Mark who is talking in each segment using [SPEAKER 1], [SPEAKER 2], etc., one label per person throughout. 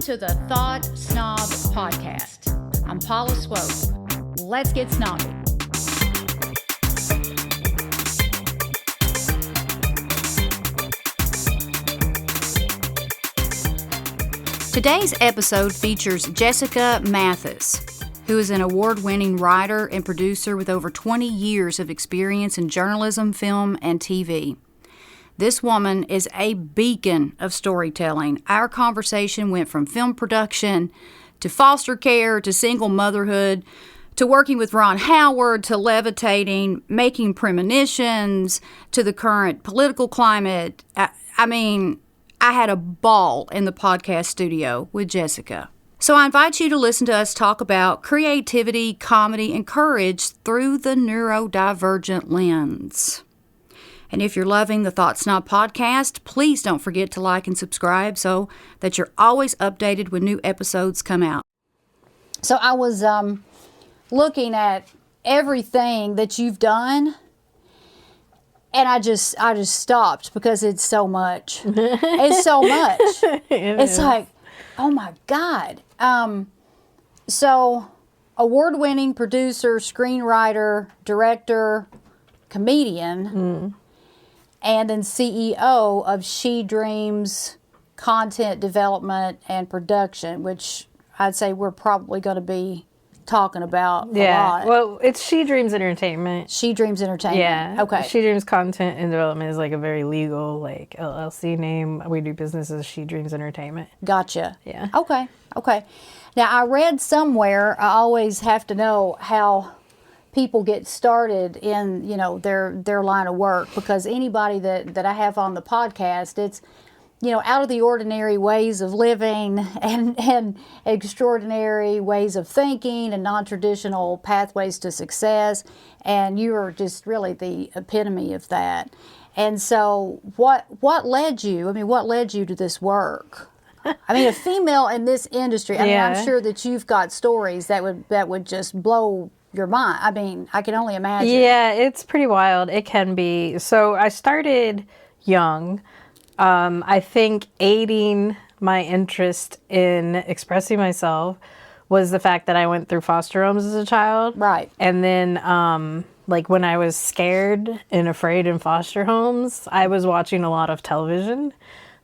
[SPEAKER 1] to the Thought Snob Podcast. I'm Paula Swope. Let's get snobby. Today's episode features Jessica Mathis, who is an award-winning writer and producer with over 20 years of experience in journalism, film, and TV. This woman is a beacon of storytelling. Our conversation went from film production to foster care to single motherhood to working with Ron Howard to levitating, making premonitions to the current political climate. I had a ball in the podcast studio with Jessica. So I invite you to listen to us talk about creativity, comedy, and courage through the neurodivergent lens. And if you're loving the Thought Snob podcast, please don't forget to like and subscribe so that you're always updated when new episodes come out. So I was looking at everything that you've done, and I just stopped because it's so much. It's so much. It's like, oh my God. So award-winning producer, screenwriter, director, comedian, and then CEO of She Dreams Content Development and Production, which I'd say we're probably going to be talking about a lot.
[SPEAKER 2] Well, it's She Dreams Entertainment.
[SPEAKER 1] She Dreams Entertainment.
[SPEAKER 2] Yeah.
[SPEAKER 1] Okay.
[SPEAKER 2] She Dreams Content and Development is like a very legal, like, LLC name. We do business as She Dreams Entertainment.
[SPEAKER 1] Gotcha.
[SPEAKER 2] Yeah.
[SPEAKER 1] Okay. Now, I read somewhere, I always have to know how people get started in, their line of work, because anybody that I have on the podcast, it's, out of the ordinary ways of living and extraordinary ways of thinking and non-traditional pathways to success. And you are just really the epitome of that. And so what led you? What led you to this work? A female in this industry, I'm sure that you've got stories that would just blow your mind. I can only imagine.
[SPEAKER 2] Yeah, it's pretty wild. It can be. So I started young. I think aiding my interest in expressing myself was the fact that I went through foster homes as a child.
[SPEAKER 1] Right.
[SPEAKER 2] And then, when I was scared and afraid in foster homes, I was watching a lot of television.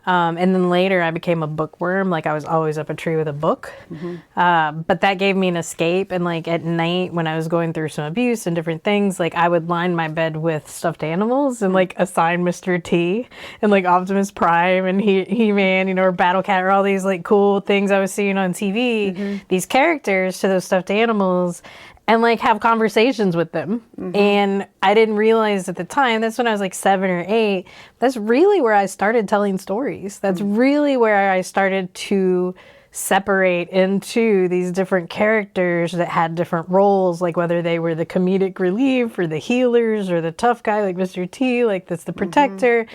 [SPEAKER 2] And then later I became a bookworm. I was always up a tree with a book. Mm-hmm. But that gave me an escape. And at night when I was going through some abuse and different things, I would line my bed with stuffed animals and assign Mr. T and Optimus Prime and He-Man, or Battle Cat, or all these cool things I was seeing on TV, these characters to those stuffed animals. And have conversations with them. Mm-hmm. And I didn't realize at the time, that's when I was 7 or 8, that's really where I started telling stories. That's really where I started to separate into these different characters that had different roles, whether they were the comedic relief or the healers or the tough guy like Mr. T, that's the protector.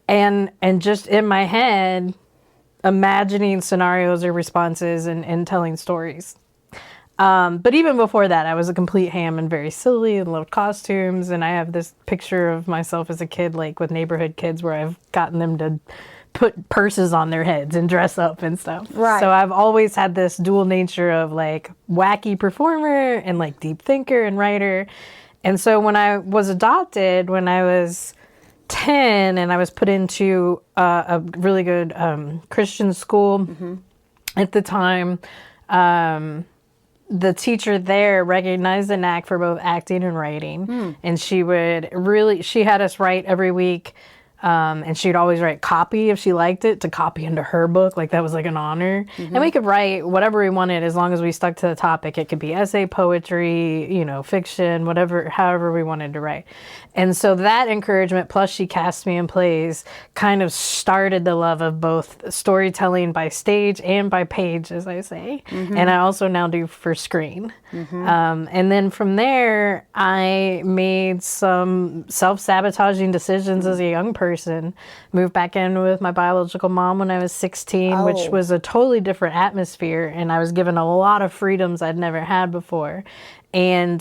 [SPEAKER 2] Mm-hmm. And just in my head, imagining scenarios or responses and telling stories. But even before that, I was a complete ham and very silly and loved costumes. And I have this picture of myself as a kid, with neighborhood kids, where I've gotten them to put purses on their heads and dress up and stuff.
[SPEAKER 1] Right.
[SPEAKER 2] So I've always had this dual nature of wacky performer and deep thinker and writer. And so when I was adopted, when I was 10 and I was put into a really good Christian school at the time, the teacher there recognized the knack for both acting and writing. And she had us write every week. And she'd always write copy if she liked it to copy into her book. That was an honor. Mm-hmm. And we could write whatever we wanted as long as we stuck to the topic. It could be essay, poetry, fiction, however we wanted to write. And so that encouragement, plus she cast me in plays, kind of started the love of both storytelling by stage and by page, as I say. Mm-hmm. And I also now do for screen. Mm-hmm. And then from there, I made some self-sabotaging decisions as a young person. Moved back in with my biological mom when I was 16, which was a totally different atmosphere. And I was given a lot of freedoms I'd never had before. And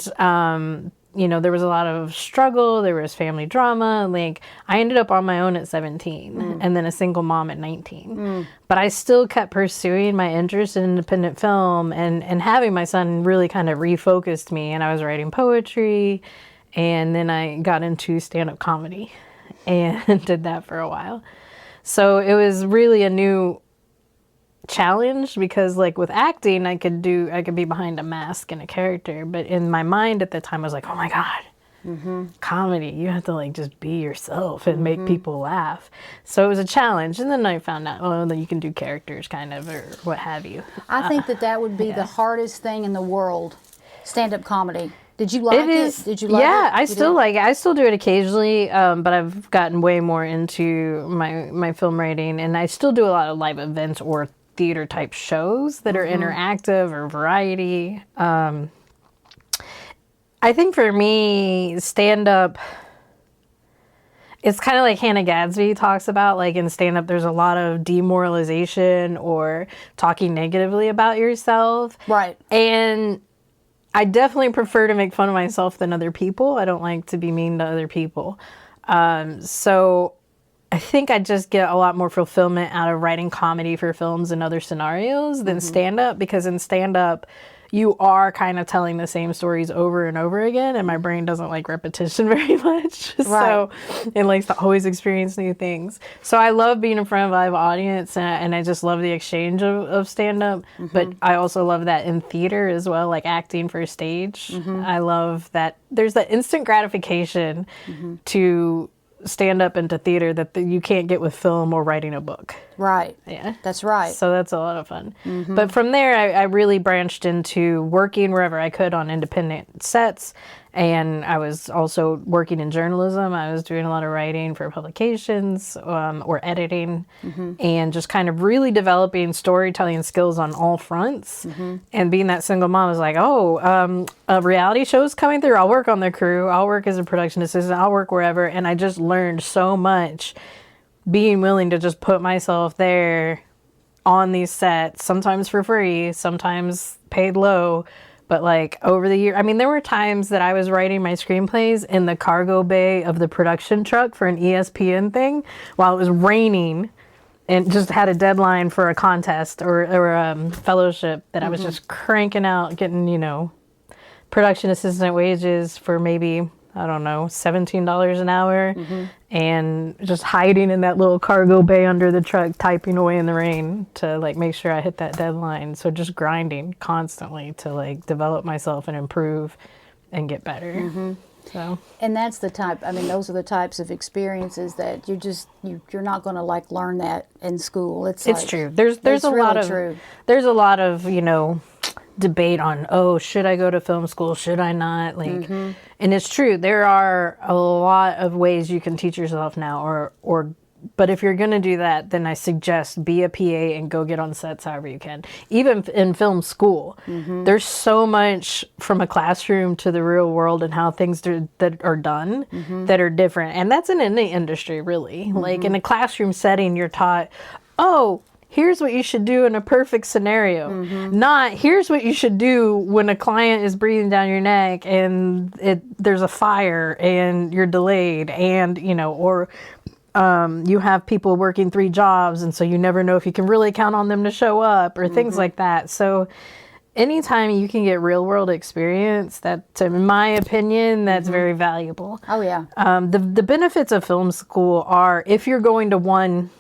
[SPEAKER 2] there was a lot of struggle. There was family drama. Like, I ended up on my own at 17 and then a single mom at 19. But I still kept pursuing my interest in independent film, and having my son really kind of refocused me. And I was writing poetry, and then I got into stand-up comedy and did that for a while. So it was really a new challenge, because like with acting, I could be behind a mask and a character, but in my mind at the time I was like, oh my God, comedy, you have to like just be yourself and make people laugh. So it was a challenge, and then I found out that you can do characters kind of, or what have you.
[SPEAKER 1] I think that would be the hardest thing in the world, stand-up comedy. Did you like it? Did you like it?
[SPEAKER 2] Yeah, I still like it. I still do it occasionally, but I've gotten way more into my film writing, and I still do a lot of live events or theater type shows that are interactive or variety. I think for me, stand-up, it's kind of like Hannah Gadsby talks about, like in stand-up, there's a lot of demoralization or talking negatively about yourself.
[SPEAKER 1] Right.
[SPEAKER 2] And I definitely prefer to make fun of myself than other people. I don't like to be mean to other people. So I think I just get a lot more fulfillment out of writing comedy for films and other scenarios than stand-up, because in stand-up, you are kind of telling the same stories over and over again, and my brain doesn't like repetition very much. Right. So it likes to always experience new things. So I love being in front of a live audience, and I just love the exchange of stand-up. But I also love that in theater as well, like acting for stage. I love that there's that instant gratification to stand up into theater that you can't get with film or writing a book.
[SPEAKER 1] Right.
[SPEAKER 2] Yeah.
[SPEAKER 1] That's right.
[SPEAKER 2] So that's a lot of fun. But from there, I really branched into working wherever I could on independent sets. And I was also working in journalism. I was doing a lot of writing for publications or editing, and just kind of really developing storytelling skills on all fronts. And being that single mom, I was like, a reality show's coming through. I'll work on the crew. I'll work as a production assistant. I'll work wherever. And I just learned so much being willing to just put myself there on these sets, sometimes for free, sometimes paid low. But like over the year, I mean, there were times that I was writing my screenplays in the cargo bay of the production truck for an ESPN thing while it was raining, and just had a deadline for a contest or a fellowship that I was just cranking out, getting, production assistant wages for maybe, I don't know, $17 an hour, and just hiding in that little cargo bay under the truck, typing away in the rain to like make sure I hit that deadline. So just grinding constantly to like develop myself and improve and get better. So, and
[SPEAKER 1] that's the type, I mean, those are the types of experiences that you're not going to like learn that in school. It's
[SPEAKER 2] true. There's a really lot of true. There's a lot of, debate on, should I go to film school? Should I not? Like, and it's true. There are a lot of ways you can teach yourself now, but if you're going to do that, then I suggest be a PA and go get on sets however you can. Even in film school, there's so much from a classroom to the real world and how things that are done that are different. And that's in any industry, really. Like in a classroom setting, you're taught, here's what you should do in a perfect scenario. Not, here's what you should do when a client is breathing down your neck and there's a fire and you're delayed, and, or you have people working 3 jobs, and so you never know if you can really count on them to show up, or things like that. So anytime you can get real world experience, that, in my opinion, that's very valuable.
[SPEAKER 1] Oh, yeah.
[SPEAKER 2] The benefits of film school are, if you're going to one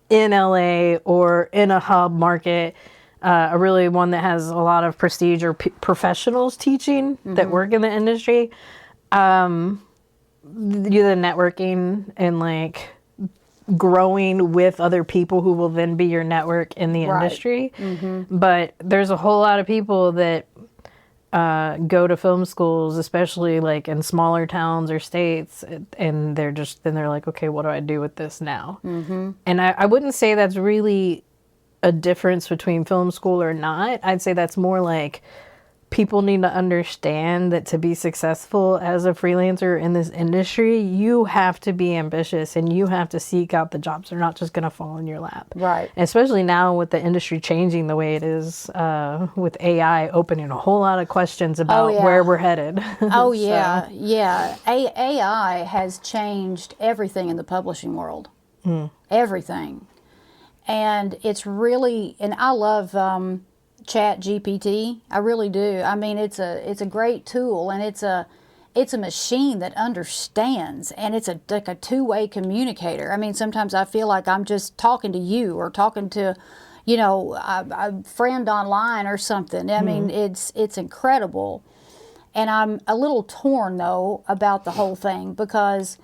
[SPEAKER 2] in LA or in a hub market, really one that has a lot of prestige or professionals teaching that work in the industry, the networking and like growing with other people who will then be your network in the industry. But there's a whole lot of people that go to film schools, especially like in smaller towns or states, and they're like, okay, what do I do with this now? And I wouldn't say that's really a difference between film school or not. I'd say that's more like people need to understand that to be successful as a freelancer in this industry, you have to be ambitious and you have to seek out the jobs. They're not just going to fall in your lap.
[SPEAKER 1] Right.
[SPEAKER 2] And especially now with the industry changing the way it is, with AI opening a whole lot of questions about where we're headed.
[SPEAKER 1] Oh, yeah. Yeah. AI has changed everything in the publishing world. Everything. And it's really, and I love Chat GPT. I really do. I mean, it's a great tool, and it's a machine that understands, and it's like a two-way communicator. I mean, sometimes I feel like I'm just talking to you or talking to, a friend online or something. I mean, it's incredible. And I'm a little torn though about the whole thing, because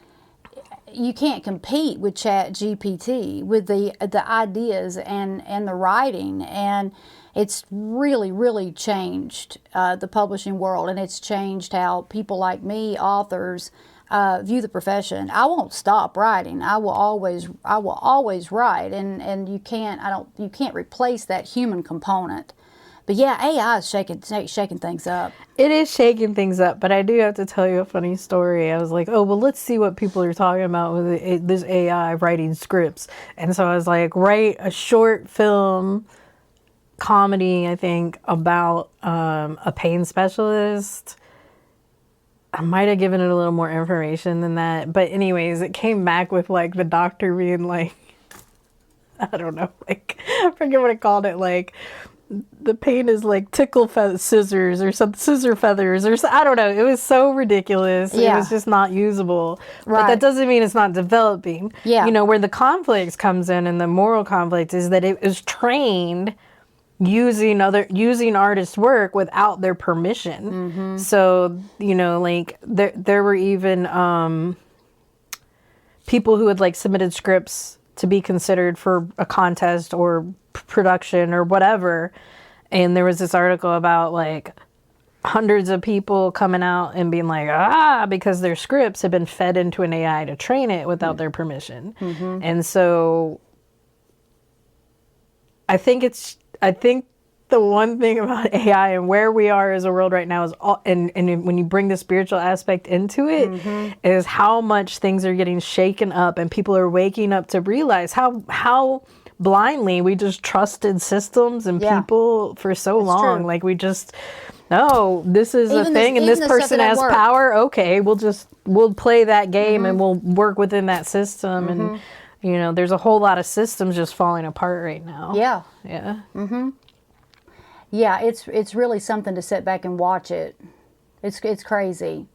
[SPEAKER 1] you can't compete with Chat GPT with the ideas and the writing, and it's really, really changed the publishing world, and it's changed how people like me, authors, view the profession. I won't stop writing. I will always write, and you can't replace that human component. But yeah, AI is shaking things up.
[SPEAKER 2] It is shaking things up, but I do have to tell you a funny story. I was like, oh, well, let's see what people are talking about with this AI writing scripts. And so I was like, write a short film comedy, I think, about a pain specialist. I might have given it a little more information than that. But anyways, it came back with like the doctor being like, I don't know, like, I forget what I called it, like, the pain is like scissors or some scissor feathers or I don't know. It was so ridiculous. Yeah. It was just not usable. Right. But that doesn't mean it's not developing.
[SPEAKER 1] Yeah.
[SPEAKER 2] Where the conflict comes in and the moral conflict is that it was trained using artists' work without their permission. So, like there were even people who had like submitted scripts to be considered for a contest or production or whatever, and there was this article about like hundreds of people coming out and being like, because their scripts have been fed into an AI to train it without their permission. And so I think the one thing about AI and where we are as a world right now is and when you bring the spiritual aspect into it, is how much things are getting shaken up, and people are waking up to realize how blindly we just trusted systems and people for so long. True. Like we just, no, this is a thing, and this person has power. Okay, we'll play that game and we'll work within that system. And there's a whole lot of systems just falling apart right now.
[SPEAKER 1] Yeah.
[SPEAKER 2] Yeah.
[SPEAKER 1] Yeah, it's really something to sit back and watch it. It's crazy.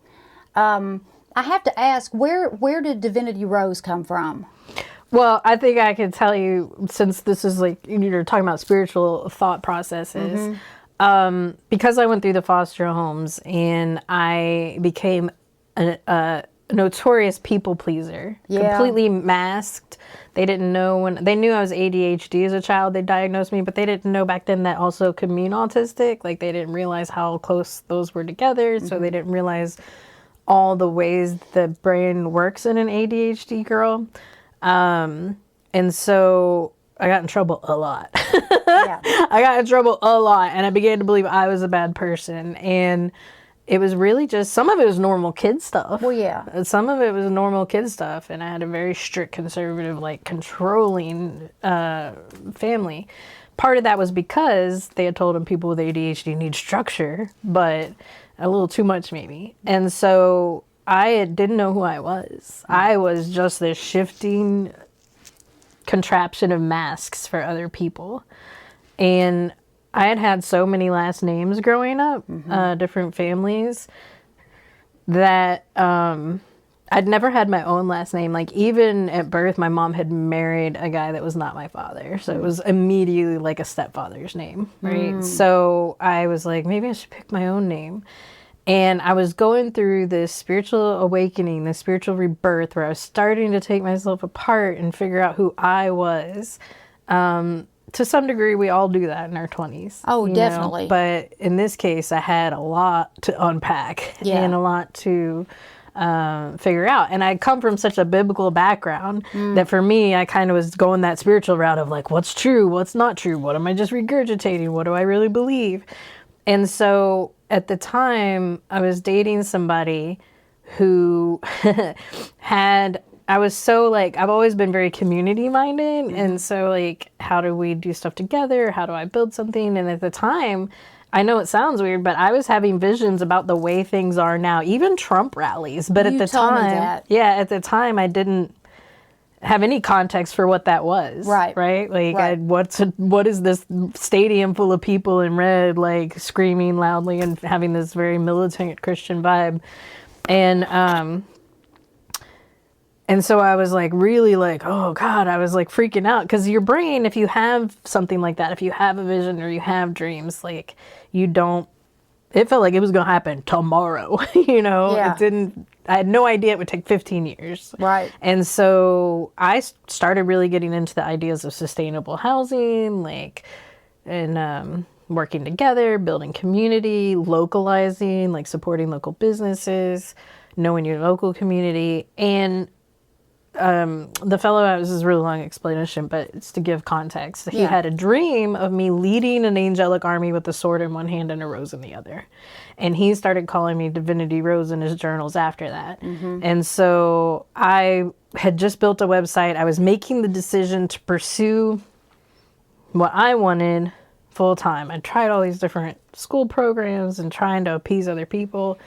[SPEAKER 1] I have to ask, where did Divinity Rose come from?
[SPEAKER 2] Well, I think I can tell you, since this is like, you're talking about spiritual thought processes, because I went through the foster homes and I became a notorious people pleaser, completely masked. They didn't know they knew I was ADHD as a child. They diagnosed me, but they didn't know back then that also could mean autistic. Like they didn't realize how close those were together. So they didn't realize all the ways the brain works in an ADHD girl. And so I got in trouble a lot. I got in trouble a lot, and I began to believe I was a bad person. And it was really just, some of it was normal kid stuff.
[SPEAKER 1] Well, yeah.
[SPEAKER 2] Some of it was normal kid stuff, and I had a very strict, conservative, like controlling family. Part of that was because they had told them people with ADHD need structure, but a little too much maybe. And so I didn't know who I was. I was just this shifting contraption of masks for other people. And I had so many last names growing up, different families, that I'd never had my own last name. Like even at birth, my mom had married a guy that was not my father. So it was immediately like a stepfather's name, right? So I was like, maybe I should pick my own name. And I was going through this spiritual awakening, this spiritual rebirth, where I was starting to take myself apart and figure out who I was. To some degree, we all do that in our 20s.
[SPEAKER 1] Oh, definitely.
[SPEAKER 2] But in this case, I had a lot to unpack and a lot to figure out. And I come from such a biblical background that for me, I kind of was going that spiritual route of like, what's true? What's not true? What am I just regurgitating? What do I really believe? And so at the time, I was dating somebody who I was so like, I've always been very community minded. And so like, how do we do stuff together? How do I build something? And at the time, I know it sounds weird, but I was having visions about the way things are now, even Trump rallies. But at the time, at the time, I didn't have any context for what that was. Right. Like, what is this stadium full of people in red, like screaming loudly and having this very militant Christian vibe. And so I was like, really like, oh God, I was like freaking out. Because your brain, if you have something like that, if you have a vision or you have dreams, like it felt like it was going to happen tomorrow, It didn't, I had no idea it would take 15 years.
[SPEAKER 1] Right.
[SPEAKER 2] And so I started really getting into the ideas of sustainable housing, and working together, building community, localizing, like supporting local businesses, knowing your local community. And the fellow, this is a really long explanation, but it's to give context. He had a dream of me leading an angelic army with a sword in one hand and a rose in the other. And he started calling me Divinity Rose in his journals after that. And so I had just built a website. I was making the decision to pursue what I wanted full time. I tried all these different school programs and trying to appease other people.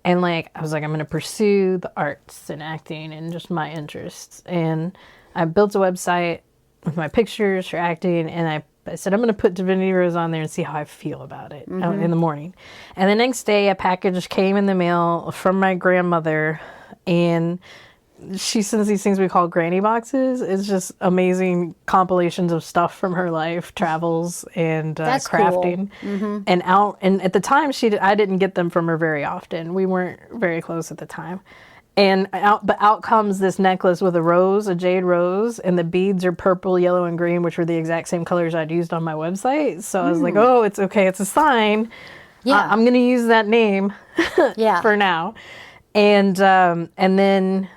[SPEAKER 2] And like, I was like, I'm going to pursue the arts and acting and just my interests. And I built a website with my pictures for acting. And I said, I'm going to put Divinity Rose on there and see how I feel about it in the morning. And the next day, a package came in the mail from my grandmother. And she sends these things we call granny boxes. It's just amazing compilations of stuff from her life, travels, and crafting. Cool. And at the time, I didn't get them from her very often. We weren't very close at the time. But out comes this necklace with a jade rose, and the beads are purple, yellow, and green, which were the exact same colors I'd used on my website. So I was like, oh, it's okay. It's a sign. Yeah. I'm going to use that name for now. And then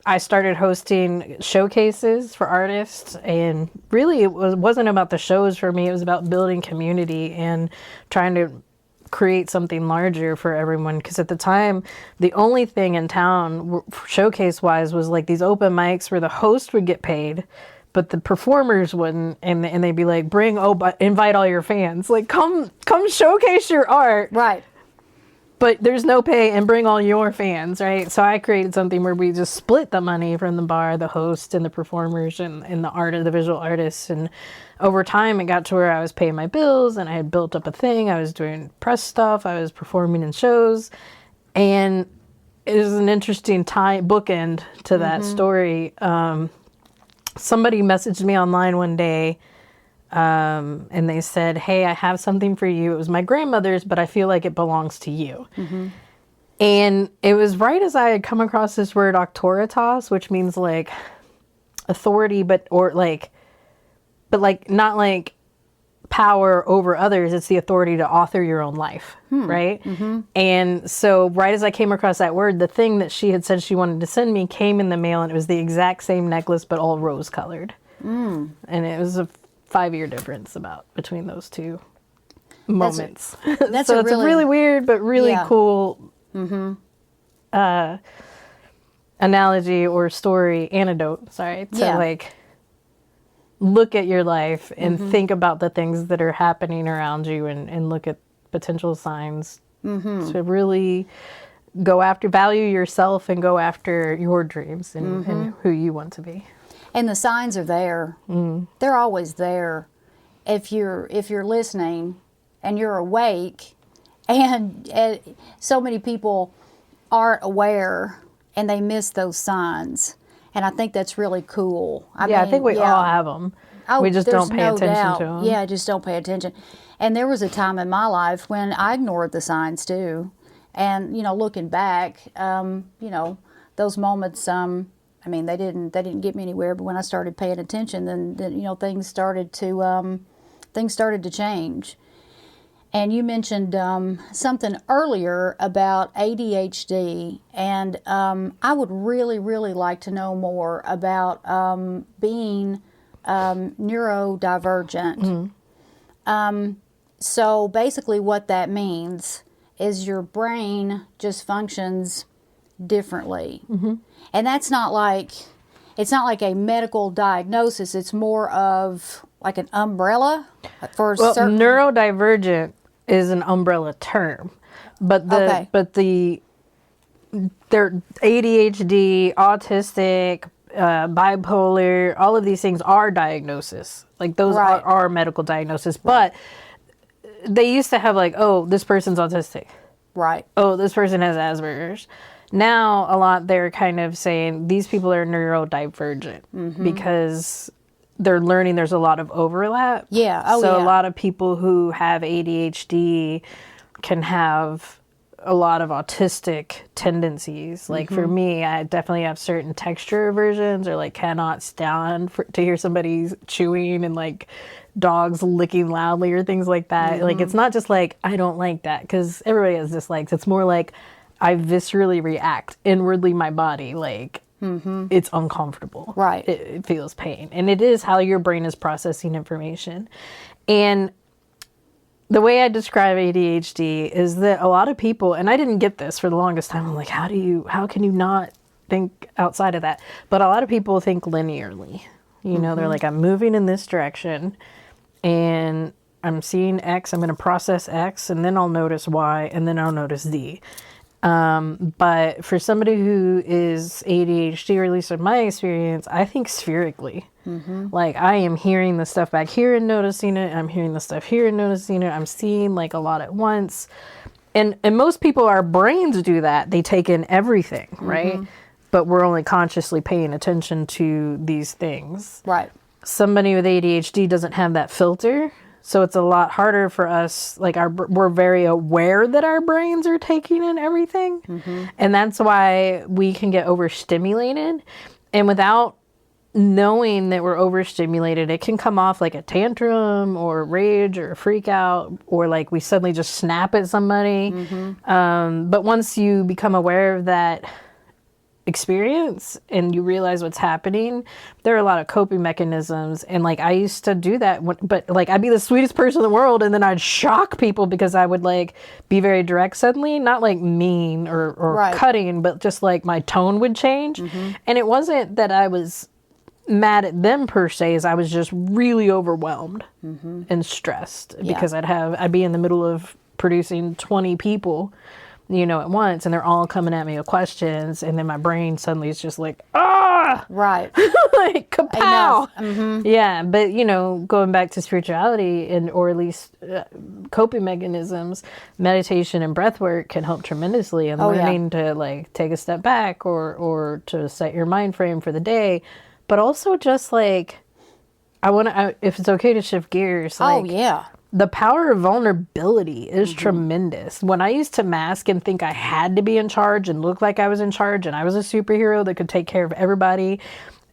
[SPEAKER 2] I started hosting showcases for artists, and really it wasn't about the shows for me. It was about building community and trying to create something larger for everyone. Because at the time, the only thing in town, showcase-wise, was like these open mics where the host would get paid, but the performers wouldn't. And they'd be like, invite all your fans. Like, come showcase your art. Right. But there's no pay and bring all your fans, right? So I created something where we just split the money from the bar, the host, and the performers, and the visual artists. And over time, it got to where I was paying my bills, and I had built up a thing. I was doing press stuff. I was performing in shows. And it was an interesting bookend to that story. Somebody messaged me online one day, and they said, hey, I have something for you. It was my grandmother's, but I feel like it belongs to you. And it was right as I had come across this word auctoritas, which means like authority, but not like power over others. It's the authority to author your own life, right? And so right as I came across that word, the thing that she had said she wanted to send me came in the mail, and it was the exact same necklace, but all rose colored. And it was a 5-year difference between those two moments. That's so it's a really weird but really cool analogy or anecdote to like look at your life and think about the things that are happening around you and look at potential signs to really value yourself and go after your dreams and who you want to be.
[SPEAKER 1] And the signs are there. They're always there. If you're listening and you're awake, and so many people aren't aware and they miss those signs. And I think that's really cool.
[SPEAKER 2] I think we all have them. We just don't pay attention to them.
[SPEAKER 1] Yeah, just don't pay attention. And there was a time in my life when I ignored the signs too. And, looking back, those moments, they didn't get me anywhere. But when I started paying attention, then things started to change. And you mentioned something earlier about ADHD, and I would really, really like to know more about being neurodivergent. So basically what that means is your brain just functions differently. And that's not like, it's not like a medical diagnosis. It's more of like an umbrella for certain.
[SPEAKER 2] Neurodivergent is an umbrella term, but they're ADHD, autistic, bipolar, all of these things are diagnosis. Like those are medical diagnosis, but they used to have like, oh, this person's autistic.
[SPEAKER 1] Right.
[SPEAKER 2] Oh, this person has Asperger's. Now, a lot they're kind of saying these people are neurodivergent because they're learning there's a lot of overlap.
[SPEAKER 1] Yeah.
[SPEAKER 2] A lot of people who have ADHD can have a lot of autistic tendencies. Like for me, I definitely have certain texture aversions, or like cannot stand to hear somebody chewing and like dogs licking loudly or things like that. Like it's not just like I don't like that, because everybody has dislikes. It's more like I viscerally react inwardly, my body, like it's uncomfortable.
[SPEAKER 1] Right.
[SPEAKER 2] It feels pain. And it is how your brain is processing information. And the way I describe ADHD is that a lot of people, and I didn't get this for the longest time, I'm like, how can you not think outside of that? But a lot of people think linearly. You know, they're like, I'm moving in this direction and I'm seeing X, I'm going to process X, and then I'll notice Y, and then I'll notice Z. But for somebody who is ADHD, or at least in my experience, I think spherically. Like I am hearing the stuff back here and noticing it. I'm hearing the stuff here and noticing it. I'm seeing like a lot at once. And most people, our brains do that. They take in everything, right? But we're only consciously paying attention to these things.
[SPEAKER 1] Right.
[SPEAKER 2] Somebody with ADHD doesn't have that filter. So it's a lot harder for us, like we're very aware that our brains are taking in everything. And that's why we can get overstimulated. And without knowing that we're overstimulated, it can come off like a tantrum or rage or a freak out, or like we suddenly just snap at somebody. But once you become aware of that experience and you realize what's happening, there are a lot of coping mechanisms. And like I used to do that but like I'd be the sweetest person in the world, and then I'd shock people because I would like be very direct suddenly, not like mean or cutting, but just like my tone would change. And it wasn't that I was mad at them per se, as I was just really overwhelmed and stressed because I'd be in the middle of producing 20 people, you know, at once, and they're all coming at me with questions, and then my brain suddenly is just like,
[SPEAKER 1] right.
[SPEAKER 2] like kapow. Yeah, but you know, going back to spirituality or at least coping mechanisms, meditation and breath work can help tremendously in learning to like take a step back or to set your mind frame for the day. But also just like, if it's okay to shift gears. Like, the power of vulnerability is tremendous. When I used to mask and think I had to be in charge and look like I was in charge and I was a superhero that could take care of everybody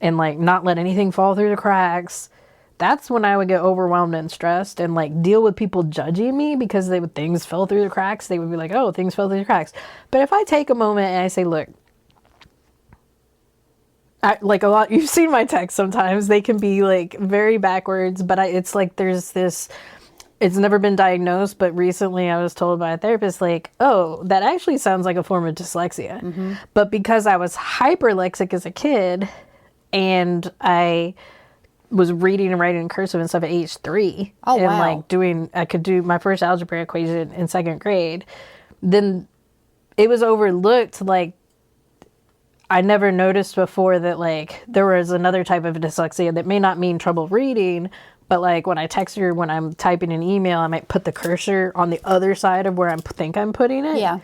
[SPEAKER 2] and like not let anything fall through the cracks, that's when I would get overwhelmed and stressed and like deal with people judging me because things fell through the cracks. They would be like, oh, things fell through the cracks. But if I take a moment and I say, look, like a lot, you've seen my texts sometimes, they can be like very backwards, but it's like there's this, it's never been diagnosed, but recently I was told by a therapist, like, oh, that actually sounds like a form of dyslexia. But because I was hyperlexic as a kid and I was reading and writing in cursive and stuff at age 3, like I could do my first algebra equation in 2nd grade, then it was overlooked. Like, I never noticed before that like there was another type of dyslexia that may not mean trouble reading, but like when I text her, when I'm typing an email, I might put the cursor on the other side of where I think I'm putting it. Yeah.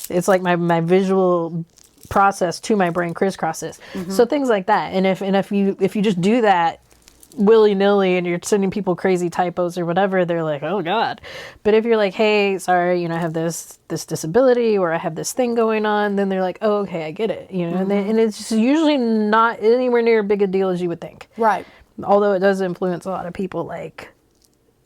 [SPEAKER 2] It's like my visual process to my brain crisscrosses. So things like that. And if you just do that willy-nilly and you're sending people crazy typos or whatever, they're like, oh God. But if you're like, hey, sorry, you know, I have this disability or I have this thing going on, then they're like, oh, okay, I get it. You know, and it's usually not anywhere near as big a deal as you would think. Right. Although it does influence a lot of people, like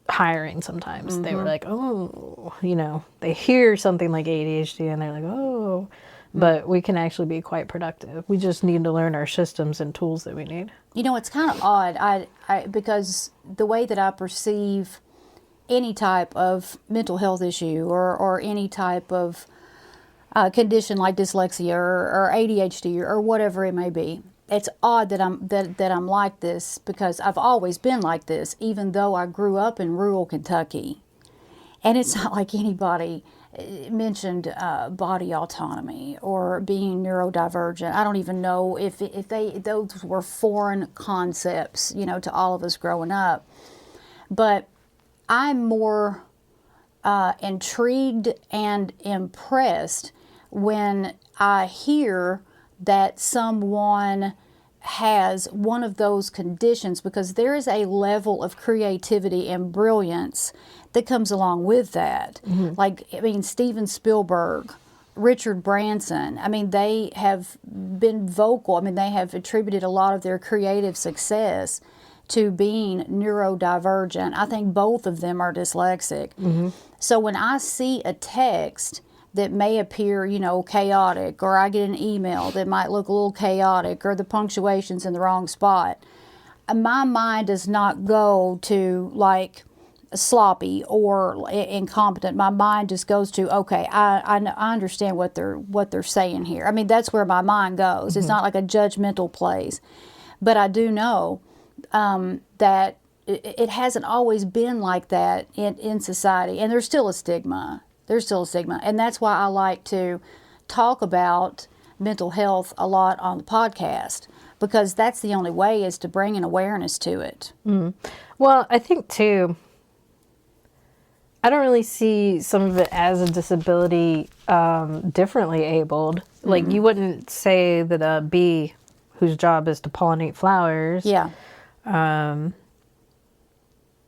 [SPEAKER 2] hiring sometimes. They were like, oh, you know, they hear something like ADHD and they're like, oh, but we can actually be quite productive. We just need to learn our systems and tools that we need.
[SPEAKER 1] You know, it's kind of odd. I because the way that I perceive any type of mental health issue or any type of condition like dyslexia or ADHD or whatever it may be. It's odd that I'm like this, because I've always been like this, even though I grew up in rural Kentucky. And it's not like anybody mentioned body autonomy or being neurodivergent. I don't even know if those were foreign concepts, to all of us growing up. But I'm more intrigued and impressed when I hear that someone has one of those conditions, because there is a level of creativity and brilliance that comes along with that. Like, Steven Spielberg, Richard Branson, they have been vocal. They have attributed a lot of their creative success to being neurodivergent. I think both of them are dyslexic. So when I see a text that may appear, chaotic, or I get an email that might look a little chaotic, or the punctuation's in the wrong spot, my mind does not go to like sloppy or incompetent. My mind just goes to, okay, I understand what they're saying here. That's where my mind goes. It's not like a judgmental place. But I do know that it hasn't always been like that in society, and there's still a stigma. And that's why I like to talk about mental health a lot on the podcast, because that's the only way, is to bring an awareness to it.
[SPEAKER 2] Well, I think too, I don't really see some of it as a disability differently abled. Like, you wouldn't say that a bee whose job is to pollinate flowers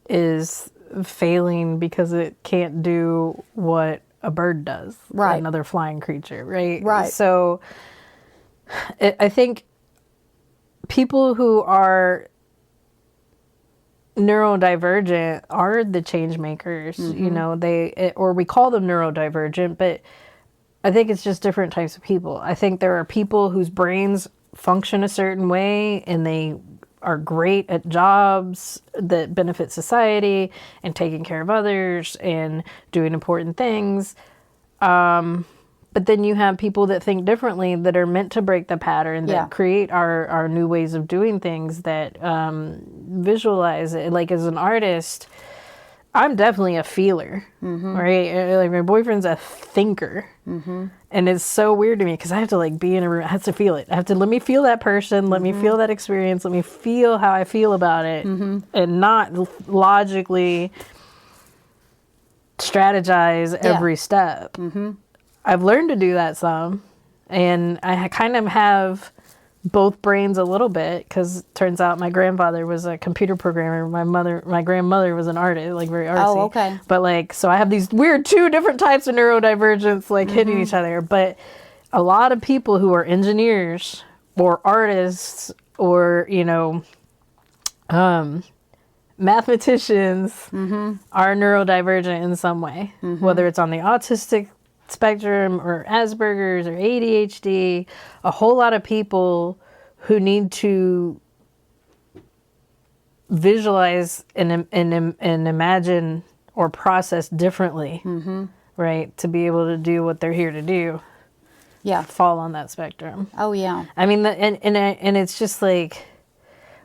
[SPEAKER 2] is failing because it can't do what a bird does,
[SPEAKER 1] right?
[SPEAKER 2] Another flying creature, right?
[SPEAKER 1] Right.
[SPEAKER 2] So I think people who are neurodivergent are the change makers. Or we call them neurodivergent, but I think it's just different types of people. I think there are people whose brains function a certain way and they are great at jobs that benefit society and taking care of others and doing important things. But then you have people that think differently, that are meant to break the pattern, that create our new ways of doing things, that visualize it. Like, as an artist, I'm definitely a feeler, right? Like, my boyfriend's a thinker. And it's so weird to me, because I have to like be in a room. I have to feel it. I have to let me feel that person. Let me feel that experience. Let me feel how I feel about it, and not logically strategize every step. I've learned to do that some, and I kind of have both brains a little bit, because it turns out my grandfather was a computer programmer. My grandmother was an artist, like very artsy.
[SPEAKER 1] Oh, okay.
[SPEAKER 2] But like, so I have these weird two different types of neurodivergence, like hitting each other. But a lot of people who are engineers or artists or, mathematicians are neurodivergent in some way, whether it's on the autistic spectrum or Asperger's or ADHD. A whole lot of people who need to visualize and imagine or process differently, right, to be able to do what they're here to do, fall on that spectrum.
[SPEAKER 1] Oh yeah.
[SPEAKER 2] And it's just like,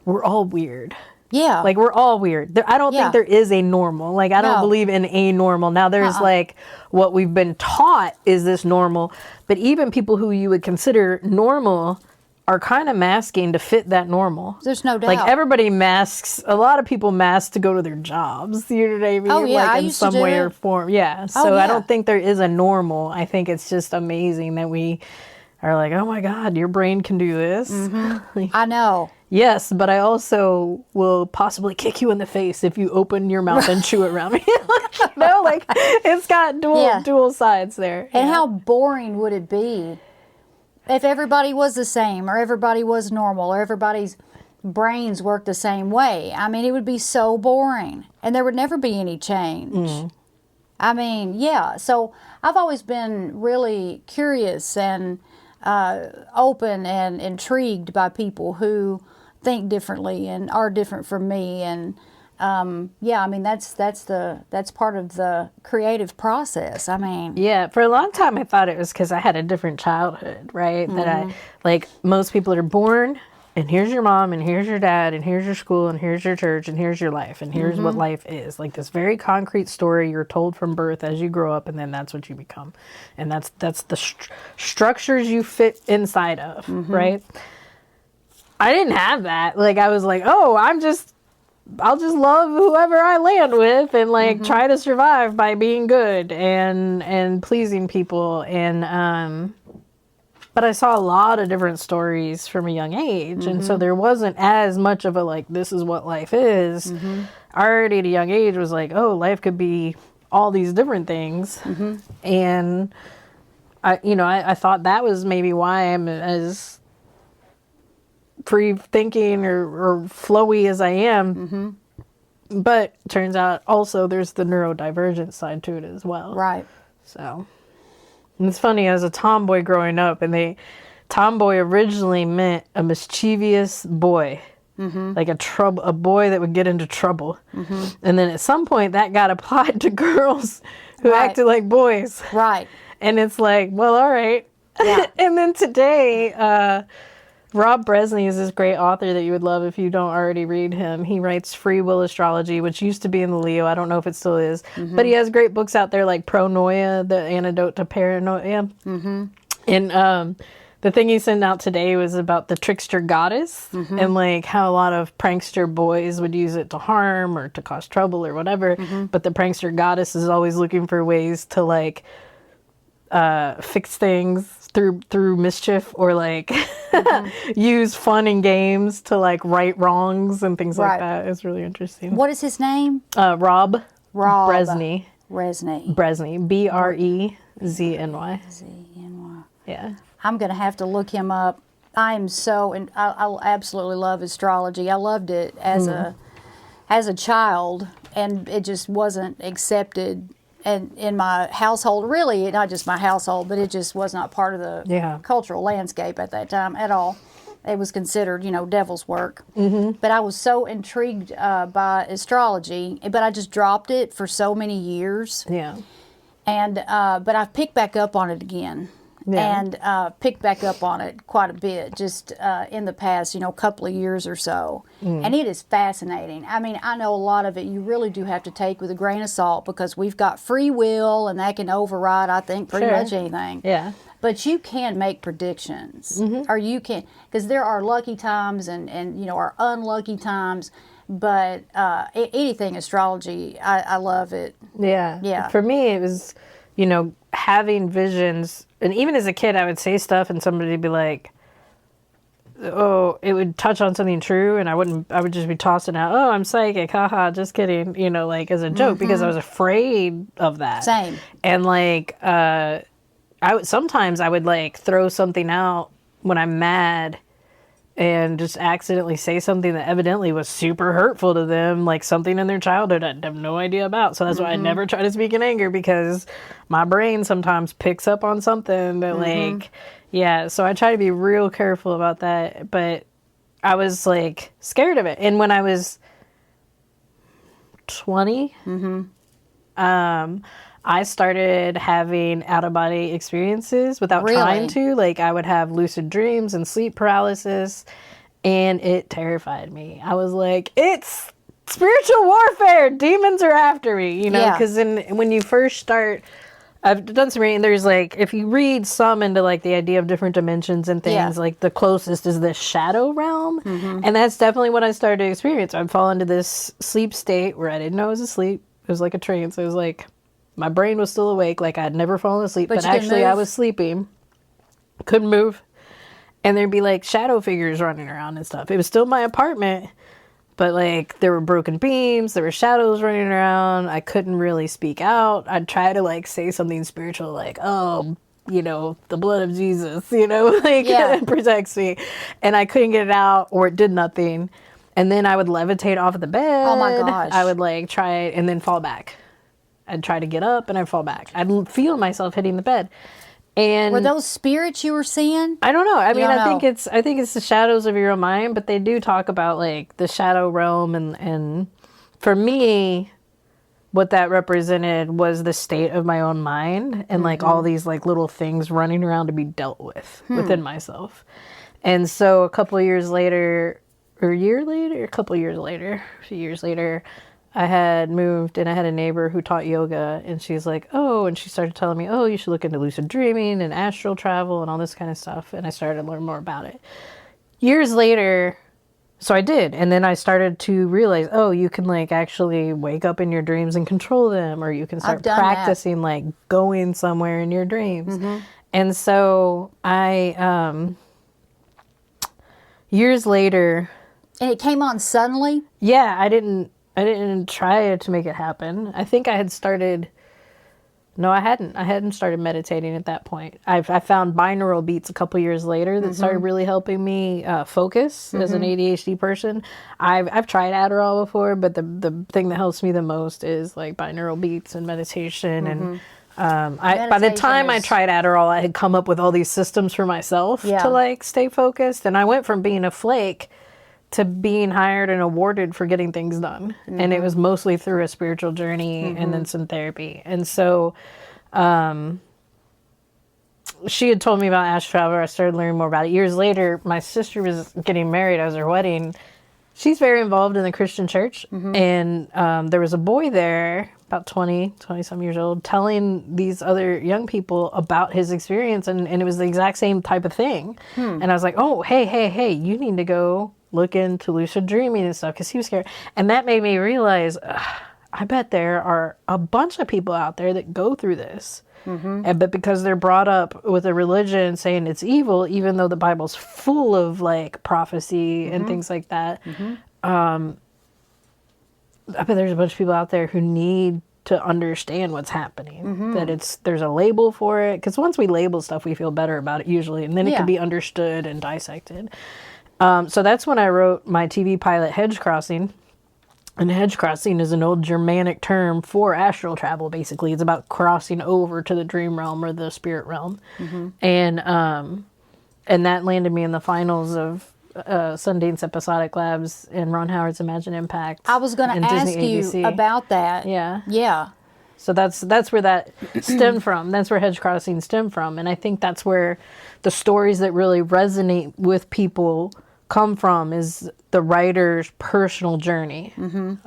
[SPEAKER 2] we're all weird.
[SPEAKER 1] Yeah.
[SPEAKER 2] Like, we're all weird. I don't think there is a normal. Like, I don't believe in a normal. Now, there's like what we've been taught is this normal. But even people who you would consider normal are kind of masking to fit that normal.
[SPEAKER 1] There's no doubt.
[SPEAKER 2] Like, everybody masks. A lot of people mask to go to their jobs. You know what I mean?
[SPEAKER 1] Oh, yeah.
[SPEAKER 2] Like,
[SPEAKER 1] I
[SPEAKER 2] in
[SPEAKER 1] used
[SPEAKER 2] some
[SPEAKER 1] to do
[SPEAKER 2] way
[SPEAKER 1] it.
[SPEAKER 2] or form. Yeah. So I don't think there is a normal. I think it's just amazing that we are like, oh my God, your brain can do this.
[SPEAKER 1] I know.
[SPEAKER 2] Yes, but I also will possibly kick you in the face if you open your mouth and chew it around me. Like, it's got dual sides there.
[SPEAKER 1] And how boring would it be if everybody was the same, or everybody was normal, or everybody's brains worked the same way? It would be so boring, and there would never be any change. So I've always been really curious and open and intrigued by people who think differently and are different from me, and yeah, I mean, that's part of the creative process. I mean,
[SPEAKER 2] yeah, for a long time I thought it was because I had a different childhood, right? That I, like, most people are born, and here's your mom, and here's your dad, and here's your school, and here's your church, and here's your life, and here's what life is. Like this very concrete story you're told from birth as you grow up, and then that's what you become. And that's the structures you fit inside of, right? I didn't have that. Like, I was like, oh, I'll just love whoever I land with and like try to survive by being good and pleasing people. And, but I saw a lot of different stories from a young age. And so there wasn't as much of a, like, this is what life is. I already at a young age was like, oh, life could be all these different things. And I thought that was maybe why I'm as free thinking or flowy as I am. But turns out also there's the neurodivergent side to it as well.
[SPEAKER 1] right.
[SPEAKER 2] So, and it's funny, as a tomboy growing up, and tomboy originally meant a mischievous boy. Like a boy that would get into trouble. And then at some point that got applied to girls who acted like boys.
[SPEAKER 1] Right.
[SPEAKER 2] And it's like, well, all right.
[SPEAKER 1] Yeah.
[SPEAKER 2] And then today, Rob Bresney is this great author that you would love if you don't already read him. He writes Free Will Astrology, which used to be in the Leo. I don't know if it still is. But he has great books out there like Pronoia, The Antidote to Paranoia. And the thing he sent out today was about the trickster goddess and like how a lot of prankster boys would use it to harm or to cause trouble or whatever. But the prankster goddess is always looking for ways to like fix things through mischief or like use fun and games to like right wrongs and things like that. It's really interesting.
[SPEAKER 1] What is his name?
[SPEAKER 2] Rob Bresney.
[SPEAKER 1] Bresney.
[SPEAKER 2] Brezny.
[SPEAKER 1] Z-N-Y.
[SPEAKER 2] Yeah.
[SPEAKER 1] I'm going to have to look him up. I absolutely love astrology. I loved it as a child, and it just wasn't accepted and in my household, really, not just my household, but it just was not part of the cultural landscape at that time at all. It was considered, devil's work. But I was so intrigued by astrology, but I just dropped it for so many years.
[SPEAKER 2] Yeah.
[SPEAKER 1] And but I've picked back up on it again. And picked back up on it quite a bit just in the past, couple of years or so. And it is fascinating. I mean, I know a lot of it you really do have to take with a grain of salt because we've got free will and that can override, I think, pretty much anything. Yeah. But you can make predictions. Or you can, because there are lucky times and are unlucky times. But anything astrology, I love it. Yeah. Yeah.
[SPEAKER 2] For me, it was, having visions. And even as a kid, I would say stuff and somebody would be like, oh, it would touch on something true. And I would just be tossing out, oh, I'm psychic. Haha, just kidding. Like as a joke because I was afraid of that.
[SPEAKER 1] Same.
[SPEAKER 2] And like, sometimes I would like throw something out when I'm mad and just accidentally say something that evidently was super hurtful to them, like something in their childhood I have no idea about. So that's why I never try to speak in anger, because my brain sometimes picks up on something that so I try to be real careful about that. But I was like scared of it. And when I was 20, I started having out-of-body experiences without trying to. Like, I would have lucid dreams and sleep paralysis, and it terrified me. I was like, it's spiritual warfare! Demons are after me, Because when you first start... I've done some reading. There's, like, if you read some into, like, the idea of different dimensions and things, like, the closest is the shadow realm. And that's definitely what I started to experience. I'd fall into this sleep state where I didn't know I was asleep. It was like a trance. It was like... My brain was still awake, like I'd never fallen asleep, but actually I was sleeping. Couldn't move. And there'd be like shadow figures running around and stuff. It was still my apartment, but like there were broken beams, there were shadows running around. I couldn't really speak out. I'd try to like say something spiritual like, oh, the blood of Jesus, it protects me. And I couldn't get it out, or it did nothing. And then I would levitate off of the bed.
[SPEAKER 1] Oh my gosh.
[SPEAKER 2] I would like try it and then fall back. I'd try to get up and I'd fall back. I'd feel myself hitting the bed. And
[SPEAKER 1] were those spirits you were seeing?
[SPEAKER 2] I don't know. I mean, I think it's the shadows of your own mind, but they do talk about like the shadow realm and for me, what that represented was the state of my own mind and like all these like little things running around to be dealt with within myself. And so a few years later, a few years later, I had moved and I had a neighbor who taught yoga, and she's like, oh, and she started telling me, oh, you should look into lucid dreaming and astral travel and all this kind of stuff. And I started to learn more about it. Years later, so I did. And then I started to realize, oh, you can like actually wake up in your dreams and control them, or you can start practicing like going somewhere in your dreams. And so I, years later.
[SPEAKER 1] And it came on suddenly?
[SPEAKER 2] Yeah, I didn't try to make it happen. I think I had started. No, I hadn't. I hadn't started meditating at that point. I found binaural beats a couple years later that started really helping me focus as an ADHD person. I've tried Adderall before, but the thing that helps me the most is like binaural beats and meditation. And by the time I tried Adderall, I had come up with all these systems for myself to like stay focused. And I went from being a flake to being hired and awarded for getting things done. And it was mostly through a spiritual journey and then some therapy. And so she had told me about astral travel. I started learning more about it. Years later, my sister was getting married. I was her wedding. She's very involved in the Christian church. And there was a boy there, about 20 some years old, telling these other young people about his experience. And it was the exact same type of thing. And I was like, oh, hey, you need to go look into lucid dreaming and stuff, because he was scared. And that made me realize, I bet there are a bunch of people out there that go through this. But because they're brought up with a religion saying it's evil, even though the Bible's full of like prophecy and things like that, I bet there's a bunch of people out there who need to understand what's happening, that there's a label for it. Because once we label stuff, we feel better about it usually, and then it can be understood and dissected. So that's when I wrote my TV pilot, Hedge Crossing. And hedge crossing is an old Germanic term for astral travel, basically. It's about crossing over to the dream realm or the spirit realm. And that landed me in the finals of Sundance Episodic Labs and Ron Howard's Imagine Impact.
[SPEAKER 1] I was going to ask you about that. Yeah.
[SPEAKER 2] So that's where that stemmed from. That's where hedge crossing stemmed from. And I think that's where the stories that really resonate with people come from, is the writer's personal journey. And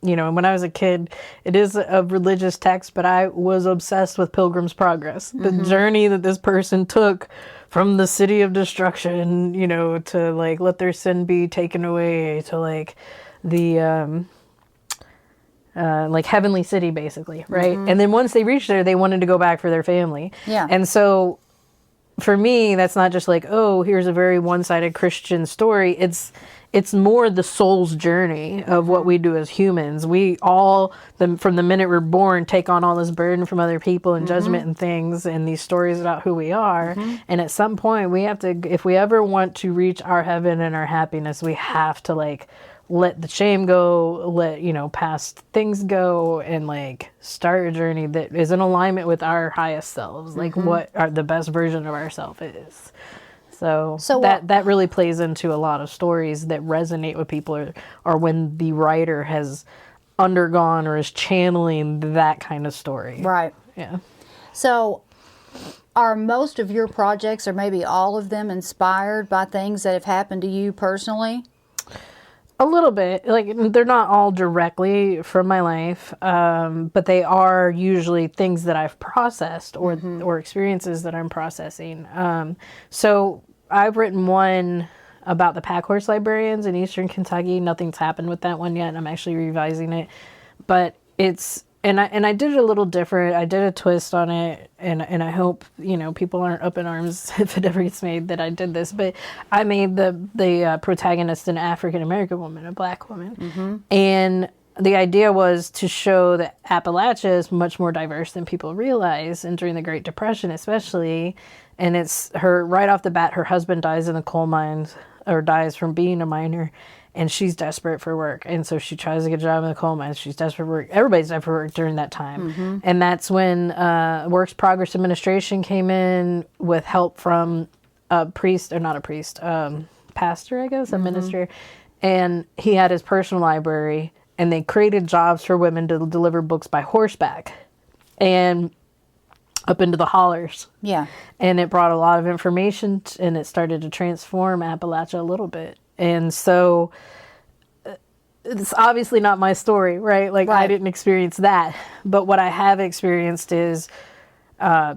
[SPEAKER 2] when I was a kid, it is a religious text, but I was obsessed with Pilgrim's Progress. The journey that this person took from the city of destruction, to like let their sin be taken away, to like the like heavenly city, basically, right? And then once they reached there, they wanted to go back for their family. And so for me, that's not just like, oh, here's a very one-sided Christian story. It's more the soul's journey of what we do as humans. We all, from the minute we're born, take on all this burden from other people and judgment and things and these stories about who we are. And at some point, we have to, if we ever want to reach our heaven and our happiness, we have to like let the shame go, let, past things go, and like start a journey that is in alignment with our highest selves, like what the best version of ourselves is. So that really plays into a lot of stories that resonate with people, or when the writer has undergone or is channeling that kind of story.
[SPEAKER 1] Right.
[SPEAKER 2] Yeah.
[SPEAKER 1] So are most of your projects, or maybe all of them, inspired by things that have happened to you personally?
[SPEAKER 2] A little bit. Like, they're not all directly from my life, but they are usually things that I've processed or experiences that I'm processing. So I've written one about the pack horse librarians in Eastern Kentucky. Nothing's happened with that one yet. I'm actually revising it, but it's, and I did it a little different. I did a twist on it, and I hope, people aren't up in arms if it ever gets made that I did this, but I made the protagonist an African-American woman, a Black woman. And the idea was to show that Appalachia is much more diverse than people realize, and during the Great Depression especially. And it's her, right off the bat, her husband dies in the coal mines, or dies from being a miner, and she's desperate for work. And so she tries to get a job in the coal mines. She's desperate for work. Everybody's desperate for work during that time. And that's when Works Progress Administration came in with help from a priest, or not a priest, pastor, I guess, a minister. and he had his personal library, and they created jobs for women to deliver books by horseback and up into the hollers.
[SPEAKER 1] Yeah.
[SPEAKER 2] And it brought a lot of information, and it started to transform Appalachia a little bit. And so it's obviously not my story, right? Like, I didn't experience that. But what I have experienced is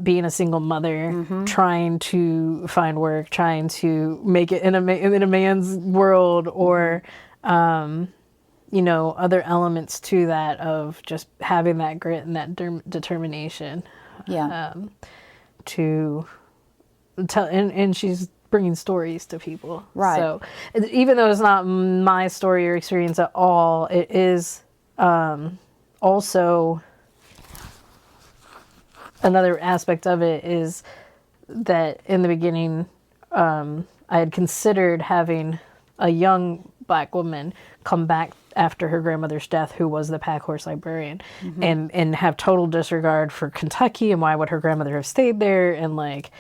[SPEAKER 2] being a single mother, trying to find work, trying to make it in a man's world, or, you know, other elements to that of just having that grit and that determination.
[SPEAKER 1] Yeah.
[SPEAKER 2] To tell, and she's bringing stories to people.
[SPEAKER 1] Right.
[SPEAKER 2] So even though it's not my story or experience at all, it is also another aspect of it is that in the beginning, I had considered having a young Black woman come back after her grandmother's death, who was the pack horse librarian, and have total disregard for Kentucky and why would her grandmother have stayed there, and like,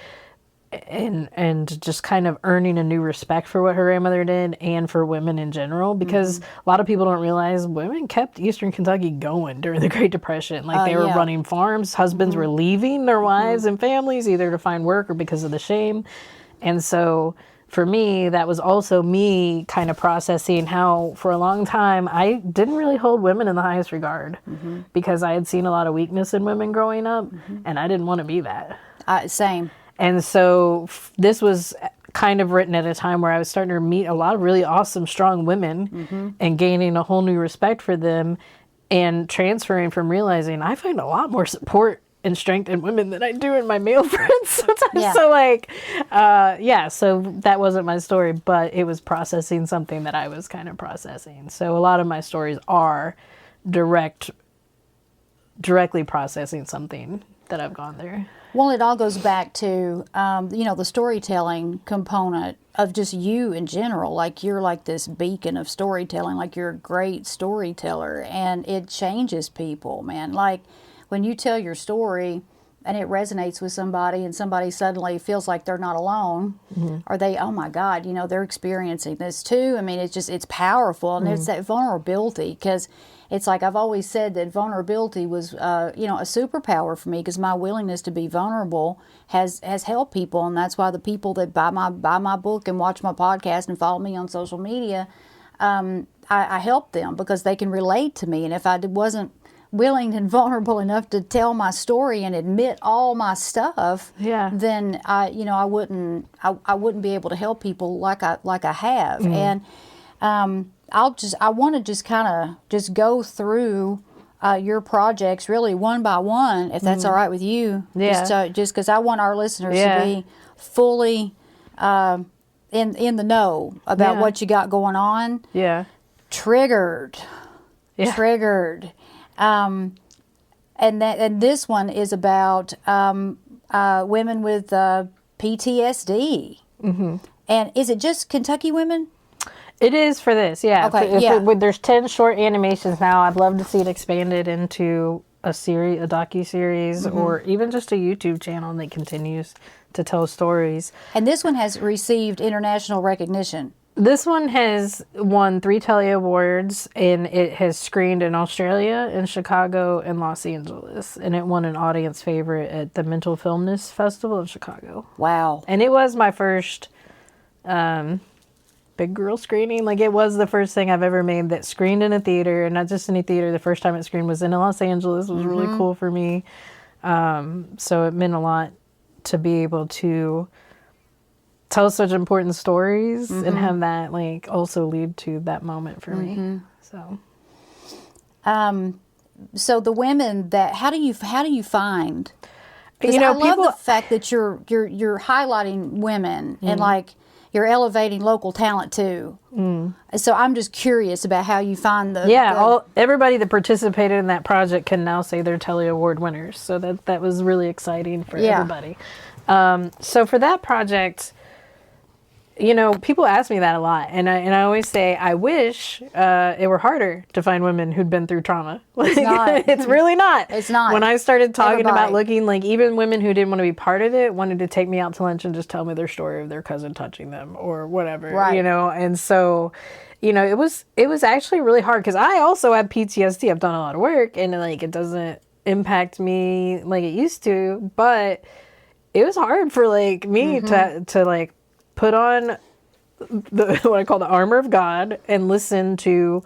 [SPEAKER 2] and just kind of earning a new respect for what her grandmother did and for women in general, because a lot of people don't realize women kept Eastern Kentucky going during the Great Depression. Like, they were running farms, husbands were leaving their wives and families either to find work or because of the shame. And so for me, that was also me kind of processing how for a long time I didn't really hold women in the highest regard, because I had seen a lot of weakness in women growing up, and I didn't want to be that.
[SPEAKER 1] Same.
[SPEAKER 2] And so this was kind of written at a time where I was starting to meet a lot of really awesome, strong women, and gaining a whole new respect for them, and transferring from realizing I find a lot more support and strength in women than I do in my male friends sometimes.
[SPEAKER 1] Yeah.
[SPEAKER 2] So like, so that wasn't my story, but it was processing something that I was kind of processing. So a lot of my stories are directly processing something that I've gone through.
[SPEAKER 1] Well, it all goes back to, the storytelling component of just you in general. Like, you're like this beacon of storytelling, like you're a great storyteller, and it changes people, man. Like, when you tell your story and it resonates with somebody, and somebody suddenly feels like they're not alone, or they, oh my God, they're experiencing this too. I mean, it's powerful, and it's that vulnerability, because it's like I've always said that vulnerability was, a superpower for me, because my willingness to be vulnerable has helped people, and that's why the people that buy my book and watch my podcast and follow me on social media, I help them because they can relate to me. And if I wasn't willing and vulnerable enough to tell my story and admit all my stuff, then I wouldn't be able to help people like I have. And I want to just kind of go through your projects really one by one, if that's all right with you.
[SPEAKER 2] Yeah.
[SPEAKER 1] Just because I want our listeners to be fully in the know about what you got going on.
[SPEAKER 2] Yeah.
[SPEAKER 1] Triggered.
[SPEAKER 2] Yeah.
[SPEAKER 1] Triggered. And this one is about women with PTSD. And is it just Kentucky women?
[SPEAKER 2] It is for this, yeah.
[SPEAKER 1] Okay,
[SPEAKER 2] There's 10 short animations now. I'd love to see it expanded into a docu-series, or even just a YouTube channel that continues to tell stories.
[SPEAKER 1] And this one has received international recognition.
[SPEAKER 2] This one has won 3 Telly Awards, and it has screened in Australia, in Chicago, and Los Angeles. And it won an audience favorite at the Mental Filmness Festival in Chicago.
[SPEAKER 1] Wow.
[SPEAKER 2] And it was my first big girl screening. Like, it was the first thing I've ever made that screened in a theater, and not just any theater. The first time it screened was in Los Angeles. It was really cool for me. So it meant a lot to be able to tell such important stories and have that like also lead to that moment for me. So
[SPEAKER 1] the women that how do you find, because I love
[SPEAKER 2] people,
[SPEAKER 1] the fact that you're highlighting women and like you're elevating local talent too. So I'm just curious about how you find
[SPEAKER 2] everybody that participated in that project can now say they're Telly Award winners. So that was really exciting for everybody. So for that project, you know, people ask me that a lot, and I always say I wish it were harder to find women who'd been through trauma.
[SPEAKER 1] It's not.
[SPEAKER 2] It's really not.
[SPEAKER 1] It's not.
[SPEAKER 2] When I started talking
[SPEAKER 1] Everybody.
[SPEAKER 2] about looking, like even women who didn't want to be part of it wanted to take me out to lunch and just tell me their story of their cousin touching them or whatever,
[SPEAKER 1] Right.
[SPEAKER 2] you know. And so, you know, it was actually really hard because I also have PTSD. I've done a lot of work, and like it doesn't impact me like it used to, but it was hard for like me to like put on what I call the armor of God and listen to,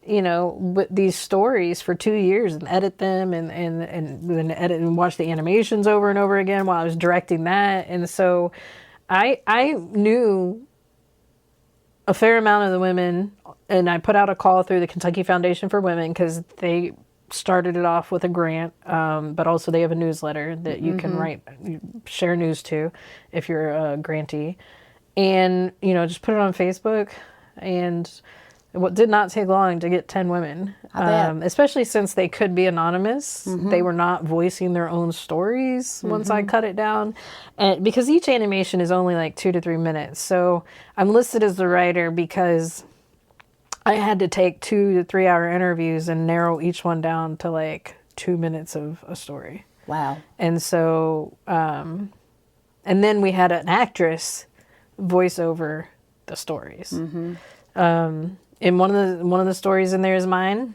[SPEAKER 2] you know, these stories for 2 years and edit them and then edit and watch the animations over and over again while I was directing that. And so I knew a fair amount of the women, and I put out a call through the Kentucky Foundation for Women because they started it off with a grant, but also they have a newsletter that you can share news to if you're a grantee. And, you know, just put it on Facebook, and it did not take long to get 10 women, especially since they could be anonymous. They were not voicing their own stories once I cut it down. And because each animation is only like 2 to 3 minutes. So I'm listed as the writer because I had to take 2 to 3 hour interviews and narrow each one down to like 2 minutes of a story.
[SPEAKER 1] Wow.
[SPEAKER 2] And so, and then we had an actress voice over the stories. And one of the stories in there is mine.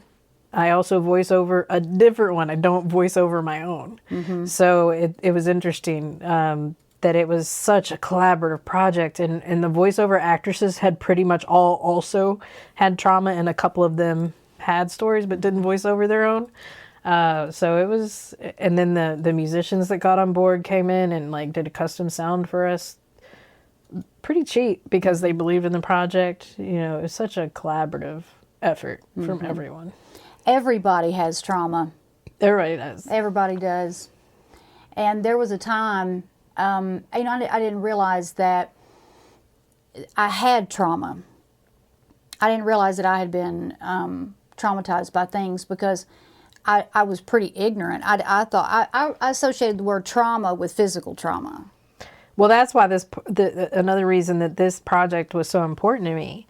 [SPEAKER 2] I also voice over a different one. I don't voice over my own. So it was interesting that it was such a collaborative project, and the voiceover actresses had pretty much all also had trauma, and a couple of them had stories but didn't voice over their own. So it was, and then the musicians that got on board came in and like did a custom sound for us. Pretty cheap because they believed in the project. You know, it was such a collaborative effort from everyone.
[SPEAKER 1] Everybody has trauma.
[SPEAKER 2] Everybody does.
[SPEAKER 1] Everybody does. And there was a time, you know, I didn't realize that I had trauma. I didn't realize that I had been traumatized by things because I was pretty ignorant. I thought I associated the word trauma with physical trauma.
[SPEAKER 2] Well, that's why another reason that this project was so important to me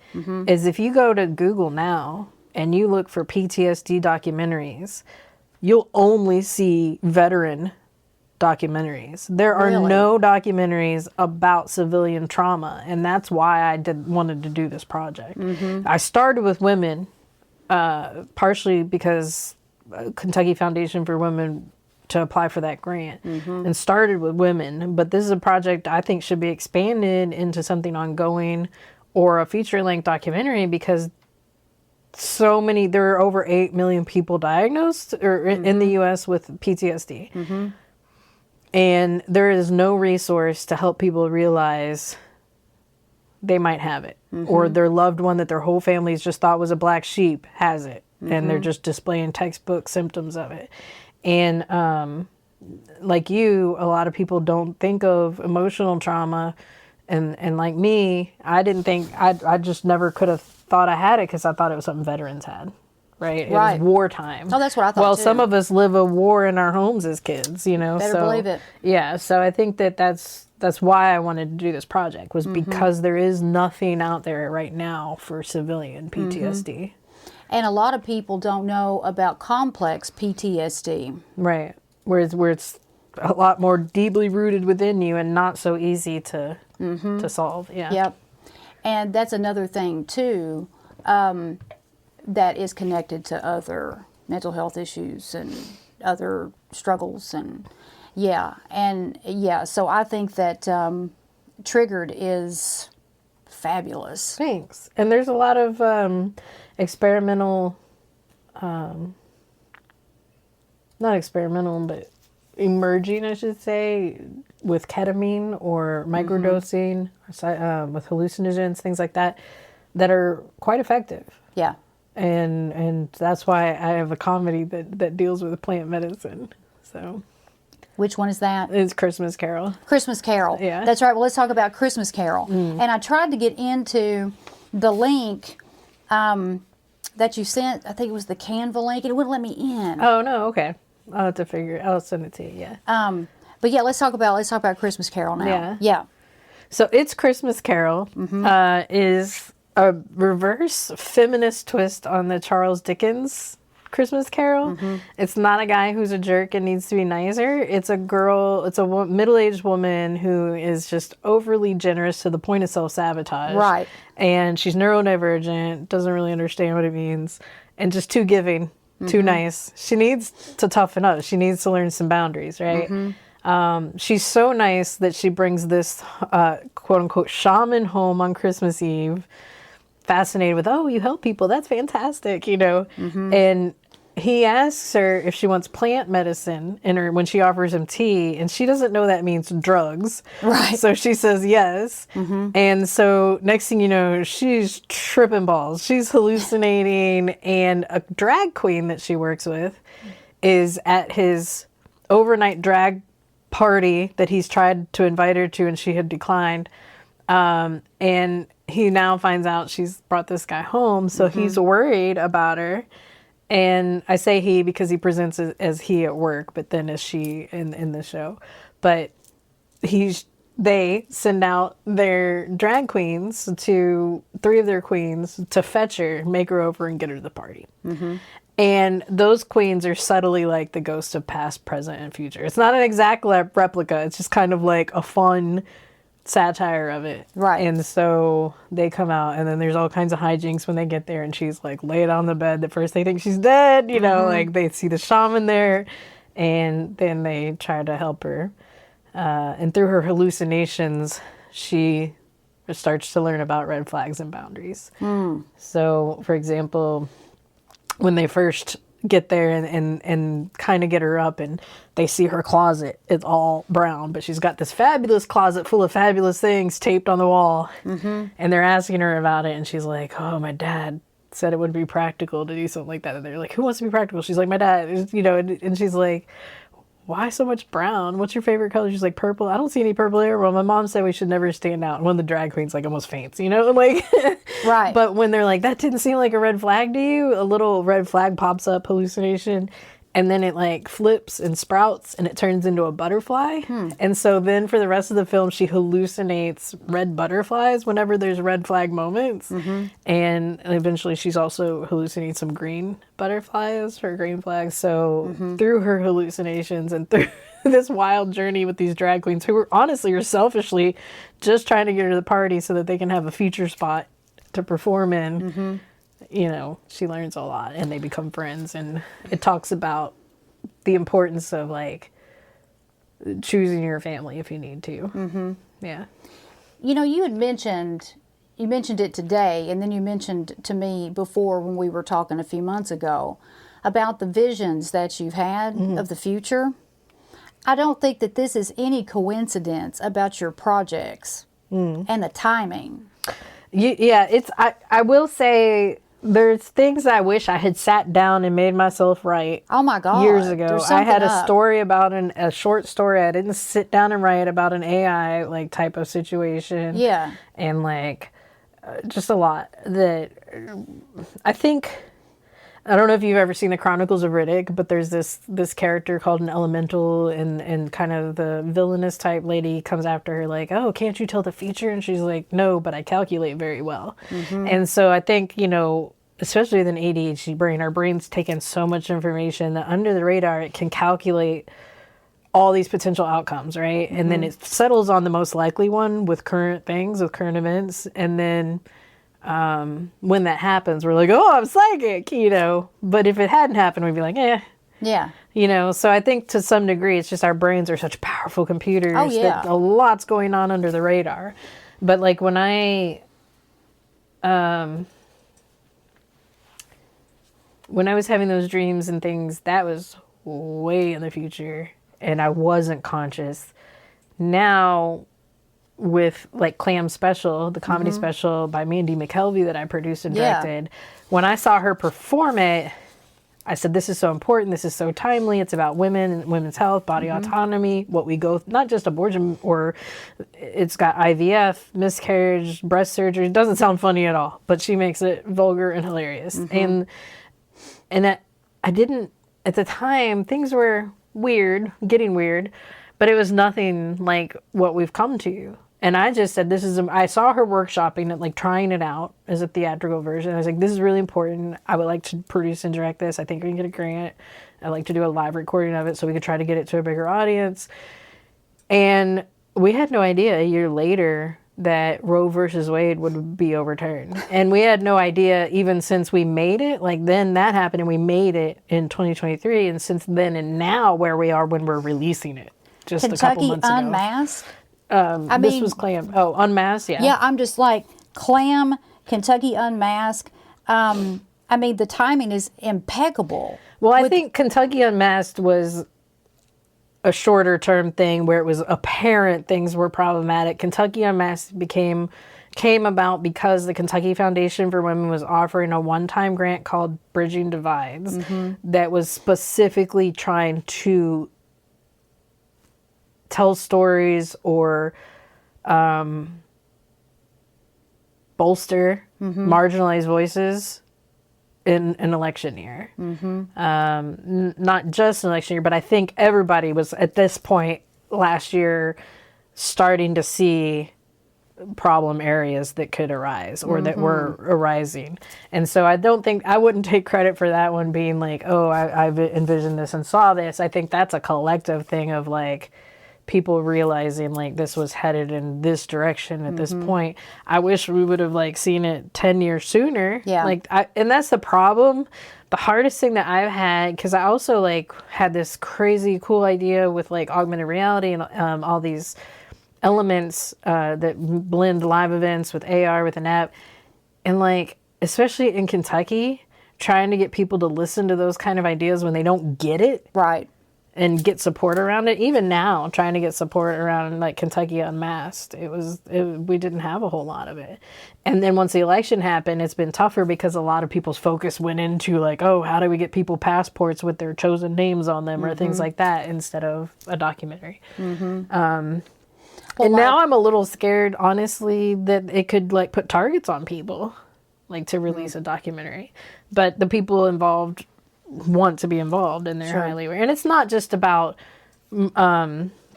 [SPEAKER 2] is if you go to Google now and you look for PTSD documentaries, you'll only see veteran documentaries. There are no documentaries about civilian trauma, and that's why I wanted to do this project. I started with women, partially because Kentucky Foundation for Women to apply for that grant, and started with women. But this is a project I think should be expanded into something ongoing or a feature-length documentary because there are over 8 million people diagnosed or in the U.S. with PTSD. And there is no resource to help people realize they might have it, or their loved one that their whole families just thought was a black sheep has it, and they're just displaying textbook symptoms of it. And like you, a lot of people don't think of emotional trauma, and like me, I didn't think, I just never could have thought I had it because I thought it was something veterans had. Right? It was wartime.
[SPEAKER 1] Oh, that's what I thought.
[SPEAKER 2] Well,
[SPEAKER 1] too.
[SPEAKER 2] some of us live a war in our homes as kids, you know.
[SPEAKER 1] Better believe it.
[SPEAKER 2] Yeah, so I think that's why I wanted to do this project, was because there is nothing out there right now for civilian PTSD.
[SPEAKER 1] And a lot of people don't know about complex PTSD.
[SPEAKER 2] Right. Where it's a lot more deeply rooted within you and not so easy to solve. Yeah.
[SPEAKER 1] Yep. And that's another thing too, that is connected to other mental health issues and other struggles, and so I think that Triggered is fabulous.
[SPEAKER 2] Thanks. And there's a lot of experimental, not experimental, but emerging, I should say, with ketamine or microdosing, with hallucinogens, things like that are quite effective.
[SPEAKER 1] Yeah.
[SPEAKER 2] And that's why I have a comedy that deals with plant medicine. So,
[SPEAKER 1] which one is that?
[SPEAKER 2] It's Christmas Carol.
[SPEAKER 1] Christmas Carol.
[SPEAKER 2] Yeah.
[SPEAKER 1] That's right. Well, let's talk about Christmas Carol. And I tried to get into the link that you sent. I think it was the Canva link, and it wouldn't let me in.
[SPEAKER 2] Oh no, okay. I'll have to I'll send it to you. Yeah.
[SPEAKER 1] But yeah, let's talk about Christmas Carol now.
[SPEAKER 2] Yeah.
[SPEAKER 1] Yeah.
[SPEAKER 2] So It's Christmas Carol is a reverse feminist twist on the Charles Dickens Christmas Carol. It's not a guy who's a jerk and needs to be nicer. It's a girl, it's a middle-aged woman who is just overly generous to the point of self-sabotage.
[SPEAKER 1] Right.
[SPEAKER 2] And she's neurodivergent, doesn't really understand what it means, and just too giving, too nice. She needs to toughen up. She needs to learn some boundaries, right? She's so nice that she brings this quote-unquote shaman home on Christmas Eve, fascinated with, oh, you help people, that's fantastic, you know. And he asks her if she wants plant medicine when she offers him tea, and she doesn't know that means drugs.
[SPEAKER 1] Right.
[SPEAKER 2] So she says yes. And so next thing you know, she's tripping balls. She's hallucinating, and a drag queen that she works with is at his overnight drag party that he's tried to invite her to, and she had declined. And he now finds out she's brought this guy home, so he's worried about her. And I say he because he presents as he at work, but then as she in the show. But they send out their drag queens, to 3 of their queens, to fetch her, make her over, and get her to the party. And those queens are subtly like the ghosts of past, present, and future. It's not an exact replica. It's just kind of like a fun satire of it.
[SPEAKER 1] Right.
[SPEAKER 2] And so they come out, and then there's all kinds of hijinks when they get there, and she's like laid on the bed. At first they think she's dead, you know, like they see the shaman there, and then they try to help her. And through her hallucinations, she starts to learn about red flags and boundaries. So, for example, when they first get there and kind of get her up, and they see her closet, it's all brown, but she's got this fabulous closet full of fabulous things taped on the wall. And they're asking her about it, and she's like, oh, my dad said it would be practical to do something like that. And they're like, who wants to be practical? She's like, my dad, you know. And she's like, why so much brown? What's your favorite color? She's like, purple. I don't see any purple here. Well, my mom said we should never stand out. And one of the drag queens like almost faints, you know, like,
[SPEAKER 1] Right.
[SPEAKER 2] But when they're like, that didn't seem like a red flag to you, a little red flag pops up, hallucination, and then it like flips and sprouts, and it turns into a butterfly. And so then for the rest of the film, she hallucinates red butterflies whenever there's red flag moments. And eventually she's also hallucinating some green butterflies for green flags. So through her hallucinations and through this wild journey with these drag queens, who are selfishly just trying to get her to the party so that they can have a feature spot to perform in, you know, she learns a lot, and they become friends. And it talks about the importance of like choosing your family if you need to. Yeah.
[SPEAKER 1] You know, you mentioned it today, and then you mentioned to me before when we were talking a few months ago about the visions that you've had of the future. I don't think that this is any coincidence about your projects and the timing.
[SPEAKER 2] Yeah, I will say there's things I wish I had sat down and made myself write.
[SPEAKER 1] Oh my God.
[SPEAKER 2] Years ago. I had a
[SPEAKER 1] up.
[SPEAKER 2] story about a short story. I didn't sit down and write about an AI like type of situation.
[SPEAKER 1] Yeah.
[SPEAKER 2] And like just a lot that I think, I don't know if you've ever seen the Chronicles of Riddick, but there's this character called an elemental, and kind of the villainous type lady comes after her like, oh, can't you tell the future? And she's like, no, but I calculate very well. And so I think, you know, especially with an ADHD brain, our brains take in so much information that under the radar, it can calculate all these potential outcomes, right? And then it settles on the most likely one with current things, with current events. And then when that happens, we're like, oh, I'm psychic, you know. But if it hadn't happened, we'd be like,
[SPEAKER 1] yeah,
[SPEAKER 2] you know. So I think to some degree, it's just our brains are such powerful computers that a lot's going on under the radar. But like when I was having those dreams and things, that was way in the future, and I wasn't conscious. Now, with like Clam Special, the comedy special by Mandy McKelvey that I produced and directed, when I saw her perform it, I said, this is so important. This is so timely. It's about women and women's health, body autonomy, what we go, not just abortion, or it's got IVF, miscarriage, breast surgery. It doesn't sound funny at all, but she makes it vulgar and hilarious. And that I didn't, at the time, things were weird, getting weird, but it was nothing like what we've come to. And I just said, I saw her workshopping it, like trying it out as a theatrical version. I was like, this is really important. I would like to produce and direct this. I think we can get a grant. I'd like to do a live recording of it so we could try to get it to a bigger audience. And we had no idea a year later that Roe versus Wade would be overturned. And we had no idea even since we made it. Like, then that happened and we made it in 2023. And since then and now where we are when we're releasing it. Just
[SPEAKER 1] Kentucky
[SPEAKER 2] a couple months ago.
[SPEAKER 1] Unmasked?
[SPEAKER 2] This was Clam. Oh, Unmasked, yeah.
[SPEAKER 1] Yeah, I'm just like, Clam, Kentucky Unmasked. I mean, the timing is impeccable.
[SPEAKER 2] Well, I think Kentucky Unmasked was a shorter term thing where it was apparent things were problematic. Kentucky Unmasked came about because the Kentucky Foundation for Women was offering a one-time grant called Bridging Divides that was specifically trying to tell stories or bolster marginalized voices in an election year. Not just an election year, but I think everybody was at this point last year starting to see problem areas that could arise or that were arising. And so I wouldn't take credit for that one being like, oh, I've envisioned this and saw this. I think that's a collective thing of like, people realizing like this was headed in this direction at this point. I wish we would have like seen it 10 years sooner.
[SPEAKER 1] Yeah.
[SPEAKER 2] And that's the problem. The hardest thing that I've had, because I also like had this crazy cool idea with like augmented reality and all these elements that blend live events with AR with an app. And like, especially in Kentucky, trying to get people to listen to those kind of ideas when they don't get it.
[SPEAKER 1] Right.
[SPEAKER 2] And get support around it. Even now, trying to get support around like Kentucky Unmasked, we didn't have a whole lot of it. And then once the election happened, it's been tougher because a lot of people's focus went into like, oh, how do we get people passports with their chosen names on them or things like that instead of a documentary. And now I'm a little scared, honestly, that it could like put targets on people, like to release a documentary. But the people involved want to be involved and they're highly aware. And it's not just about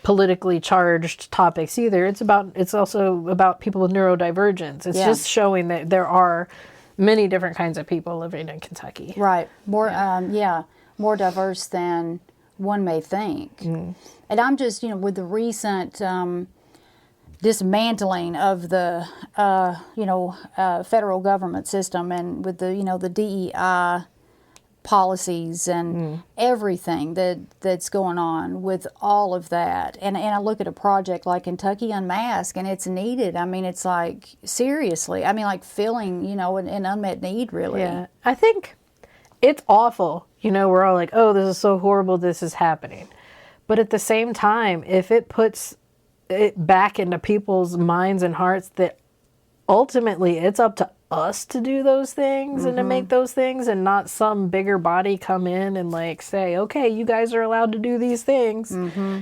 [SPEAKER 2] politically charged topics either. It's also about people with neurodivergence. It's just showing that there are many different kinds of people living in Kentucky.
[SPEAKER 1] Right. More more diverse than one may think. And I'm just, with the recent dismantling of the federal government system and with the DEI policies and everything that's going on with all of that. And I look at a project like Kentucky Unmasked and it's needed. I mean, it's like, seriously, I mean, like filling, an unmet need, really. Yeah.
[SPEAKER 2] I think it's awful. We're all like, oh, this is so horrible, this is happening. But at the same time, if it puts it back into people's minds and hearts that ultimately it's up to us to do those things and to make those things and not some bigger body come in and like say, okay, you guys are allowed to do these things.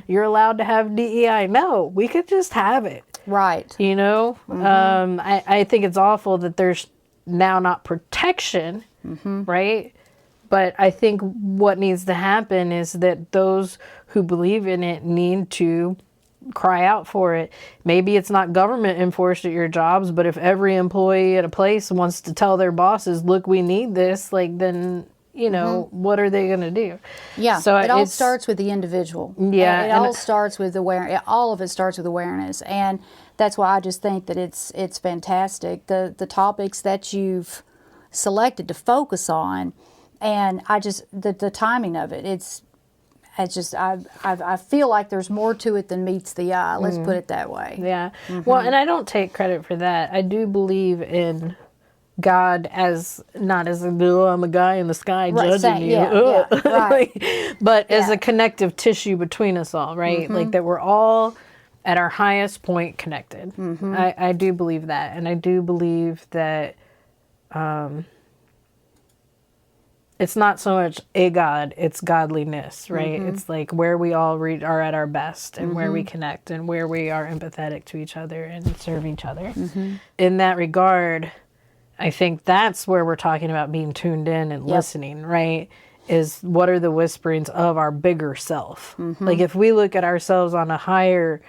[SPEAKER 2] You're allowed to have DEI. No, we could just have it.
[SPEAKER 1] Right.
[SPEAKER 2] I think it's awful that there's now not protection, right? But I think what needs to happen is that those who believe in it need to cry out for it. Maybe it's not government enforced at your jobs, but if every employee at a place wants to tell their bosses, look, we need this, like, then, what are they going to do?
[SPEAKER 1] Yeah. So it all starts with the individual.
[SPEAKER 2] Yeah.
[SPEAKER 1] It all starts with awareness. All of it starts with awareness. And that's why I just think that it's fantastic. The topics that you've selected to focus on, and the timing of it, I feel like there's more to it than meets the eye. Let's put it that way.
[SPEAKER 2] Yeah. Well, and I don't take credit for that. I do believe in God not as I'm a guy in the sky judging you.
[SPEAKER 1] Yeah, right.
[SPEAKER 2] But as a connective tissue between us all, right? Like that we're all at our highest point connected. I do believe that. And I do believe that it's not so much a God, it's godliness, right? It's like where we all are at our best and where we connect and where we are empathetic to each other and serve each other. In that regard, I think that's where we're talking about being tuned in and listening, right? Is what are the whisperings of our bigger self? Like if we look at ourselves on a higher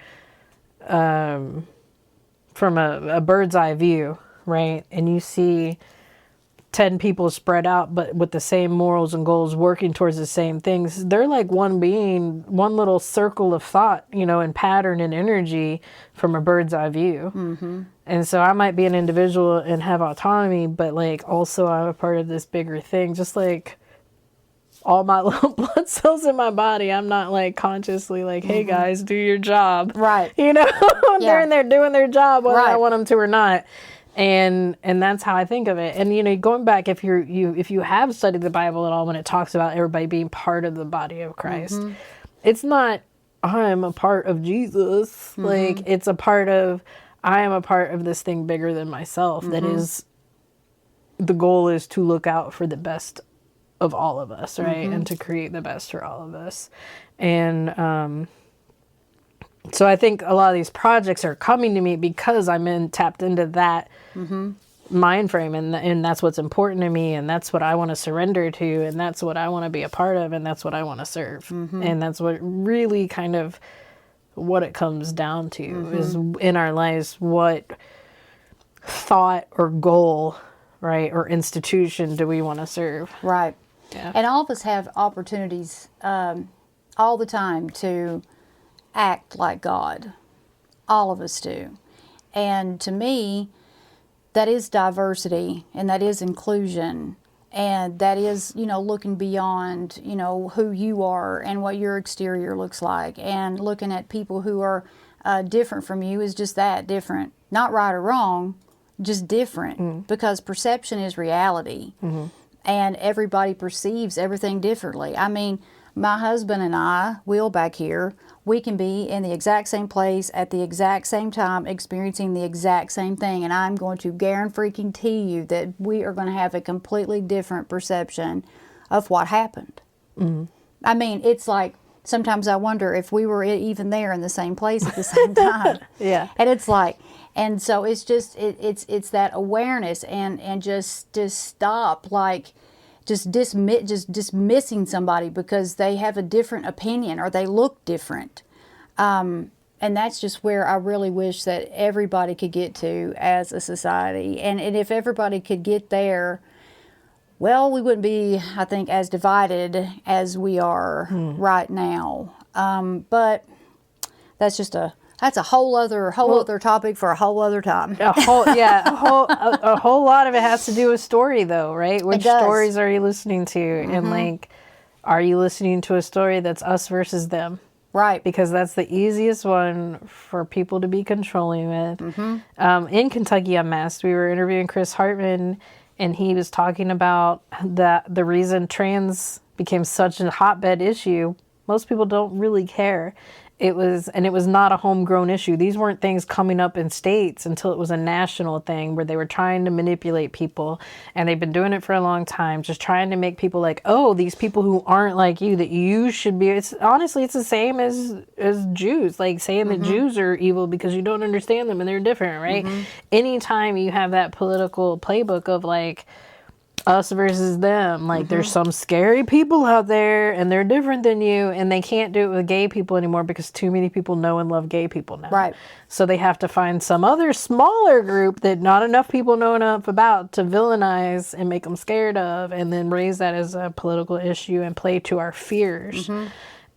[SPEAKER 2] from a bird's eye view, right? And you see 10 people spread out, but with the same morals and goals, working towards the same things. They're like one being, one little circle of thought, and pattern and energy from a bird's eye view. Mm-hmm. And so I might be an individual and have autonomy, but like also I'm a part of this bigger thing. Just like all my little blood cells in my body, I'm not like consciously like, hey guys, do your job.
[SPEAKER 1] Right.
[SPEAKER 2] They're in there doing their job, whether I want them to or not. And that's how I think of it. And going back, if you have studied the Bible at all, when it talks about everybody being part of the body of Christ, it's not I'm a part of Jesus. Like it's a part of I am a part of this thing bigger than myself. That is, the goal is to look out for the best of all of us, right? And to create the best for all of us. And so I think a lot of these projects are coming to me because I'm tapped into that mind frame, and that's what's important to me, and that's what I want to surrender to, and that's what I want to be a part of, and that's what I want to serve. And that's what really kind of what it comes down to is in our lives, what thought or goal, right, or institution do we want to serve?
[SPEAKER 1] Right.
[SPEAKER 2] Yeah.
[SPEAKER 1] And all of us have opportunities all the time to act like God. All of us do. And to me, that is diversity, and that is inclusion, and that is, looking beyond, who you are and what your exterior looks like, and looking at people who are different from you is just that, different. Not right or wrong, just different, because perception is reality, and everybody perceives everything differently. I mean, my husband and I, Will back here, we can be in the exact same place at the exact same time experiencing the exact same thing, and I'm going to guarantee you that we are going to have a completely different perception of what happened. I mean, it's like sometimes I wonder if we were even there in the same place at the same time.
[SPEAKER 2] Yeah.
[SPEAKER 1] And it's like, and so it's just it's that awareness and just stop like just dismissing somebody because they have a different opinion or they look different. And that's just where I really wish that everybody could get to as a society. And if everybody could get there, well, we wouldn't be, I think, as divided as we are right now. But that's just a whole other topic for a whole other time.
[SPEAKER 2] A whole lot of it has to do with story, though, right? Which stories are you listening to? And like, are you listening to a story that's us versus them?
[SPEAKER 1] Right.
[SPEAKER 2] Because that's the easiest one for people to be controlling with. In Kentucky Unmasked, we were interviewing Chris Hartman, and he was talking about the reason trans became such a hotbed issue. Most people don't really care. It was not a homegrown issue. These weren't things coming up in states until it was a national thing where they were trying to manipulate people, and they've been doing it for a long time, just trying to make people like, oh, these people who aren't like you, that you should be. It's honestly the same as Jews, like saying that Jews are evil because you don't understand them and they're different, right? Anytime you have that political playbook of like us versus them, like there's some scary people out there and they're different than you, and they can't do it with gay people anymore because too many people know and love gay people now.
[SPEAKER 1] Right.
[SPEAKER 2] So they have to find some other smaller group that not enough people know enough about to villainize and make them scared of, and then raise that as a political issue and play to our fears.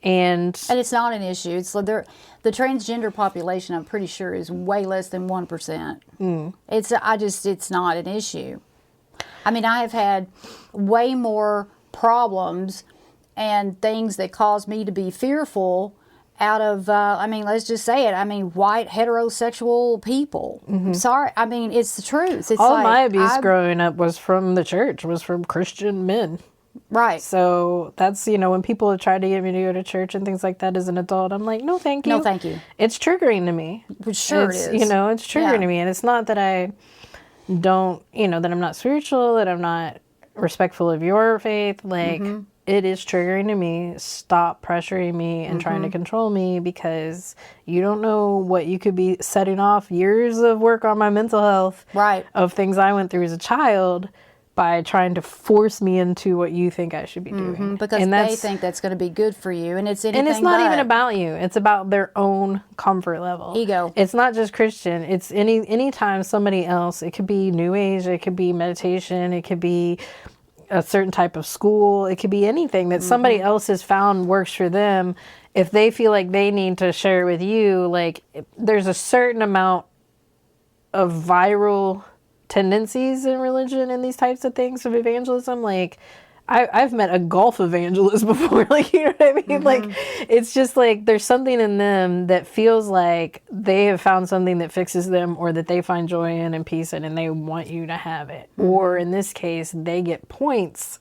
[SPEAKER 2] And
[SPEAKER 1] it's not an issue. It's like the transgender population, I'm pretty sure, is way less than 1%. It's not an issue. I mean, I have had way more problems and things that cause me to be fearful out of, let's just say it. I mean, white heterosexual people. Sorry. I mean, it's the truth. It's
[SPEAKER 2] all like, my abuse growing up was from the church, was from Christian men.
[SPEAKER 1] Right.
[SPEAKER 2] So that's, when people have tried to get me to go to church and things like that as an adult, I'm like, no, thank you.
[SPEAKER 1] No, thank you.
[SPEAKER 2] It's triggering to me.
[SPEAKER 1] Sure it is.
[SPEAKER 2] It's triggering to me. And it's not that I don't, that I'm not spiritual, that I'm not respectful of your faith. Like, it is triggering to me. Stop pressuring me and trying to control me, because you don't know what you could be setting off years of work on my mental health,
[SPEAKER 1] right,
[SPEAKER 2] of things I went through as a child, by trying to force me into what you think I should be doing.
[SPEAKER 1] Because they think that's going to be good for you. And it's anything
[SPEAKER 2] and it's not
[SPEAKER 1] but.
[SPEAKER 2] even about you. It's about their own comfort level.
[SPEAKER 1] Ego.
[SPEAKER 2] It's not just Christian. It's anytime somebody else, it could be New Age, it could be meditation, it could be a certain type of school, it could be anything that somebody else has found works for them. If they feel like they need to share it with you, like there's a certain amount of viral tendencies in religion and these types of things of evangelism. Like I've met a golf evangelist before, like, you know what I mean? Like, it's just like there's something in them that feels like they have found something that fixes them, or that they find joy in and peace in, and they want you to have it. Or in this case, they get points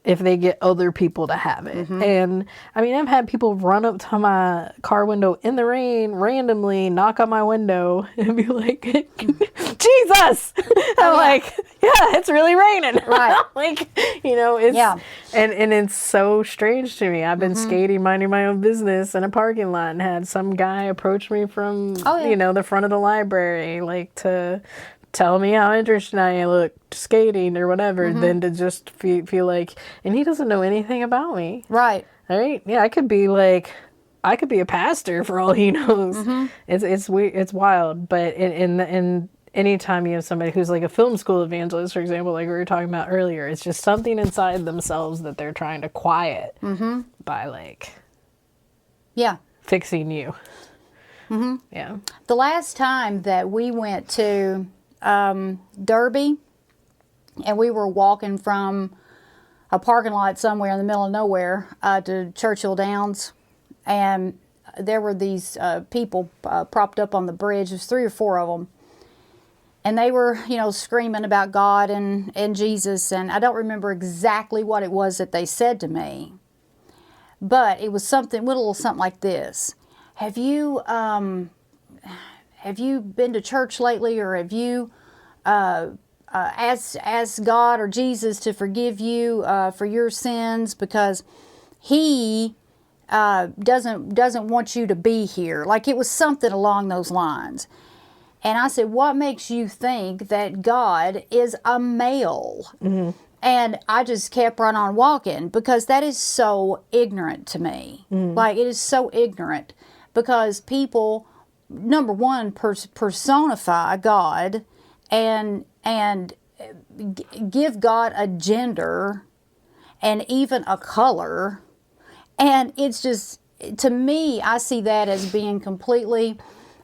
[SPEAKER 2] if they get other people to have it. And I mean, I've had people run up to my car window in the rain, randomly knock on my window and be like, Jesus! I'm like, yeah, it's really raining.
[SPEAKER 1] Right.
[SPEAKER 2] Like, you know, it's, and it's so strange to me. I've been skating, minding my own business in a parking lot, and had some guy approach me from, you know, the front of the library, like to tell me how interesting I look skating or whatever, than to just feel like, and he doesn't know anything about me.
[SPEAKER 1] Right.
[SPEAKER 2] Right? Yeah, I could be a pastor for all he knows. It's weird, it's wild. But in anytime you have somebody who's like a film school evangelist, for example, like we were talking about earlier, it's just something inside themselves that they're trying to quiet by like fixing you. Yeah.
[SPEAKER 1] The last time that we went to Derby, and we were walking from a parking lot somewhere in the middle of nowhere to Churchill Downs, and there were these people propped up on the bridge. There's 3 or 4 of them, and they were, you know, screaming about God and Jesus, and I don't remember exactly what it was that they said to me, but it was something, a little something like this: Have you been to church lately, or have you asked God or Jesus to forgive you for your sins, because He doesn't want you to be here? Like, it was something along those lines. And I said, what makes you think that God is a male? And I just kept right on walking, because that is so ignorant to me. Like, it is so ignorant, because people, number one, personify God and give God a gender and even a color. And it's just, to me, I see that as being completely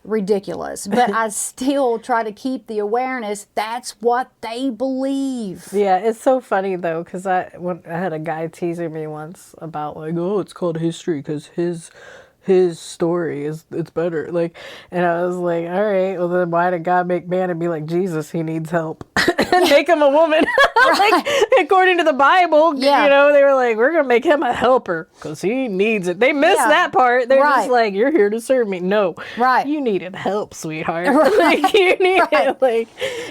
[SPEAKER 1] ridiculous. But I still try to keep the awareness that's what they believe.
[SPEAKER 2] Yeah, it's so funny though, because I had a guy teasing me once about like, oh, it's called history because his story it's better, like, and I was like, all right, well then why did God make man and be like, Jesus, he needs help, and make him a woman? Like, according to the Bible, you know, they were like, we're gonna make him a helper because he needs it. They missed that part. They're just like, you're here to serve me. No, you needed help, sweetheart. Like, you needed like,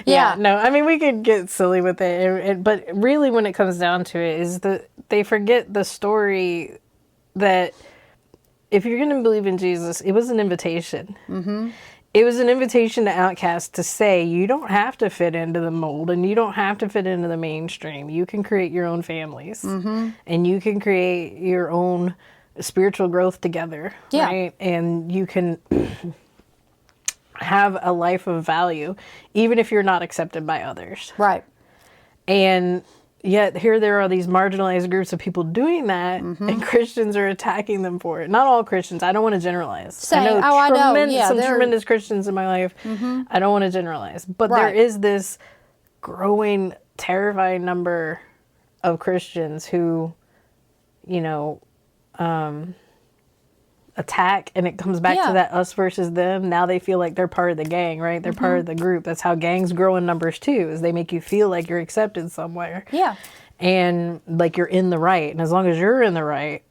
[SPEAKER 2] no, I mean, we could get silly with it, but really when it comes down to it is that they forget the story that if you're going to believe in Jesus, it was an invitation. It was an invitation to outcasts to say, you don't have to fit into the mold, and you don't have to fit into the mainstream. You can create your own families, and you can create your own spiritual growth together, right? And you can have a life of value, even if you're not accepted by others.
[SPEAKER 1] Right.
[SPEAKER 2] And yet here there are these marginalized groups of people doing that, and Christians are attacking them for it. Not all Christians. I don't want to generalize. I know some tremendous Christians in my life. I don't want to generalize. But there is this growing, terrifying number of Christians who, you know, attack, and it comes back to that us versus them. Now they feel like they're part of the gang, right? They're part of the group. That's how gangs grow in numbers too, is they make you feel like you're accepted somewhere. Yeah. And like you're in the right. And as long as you're in the right,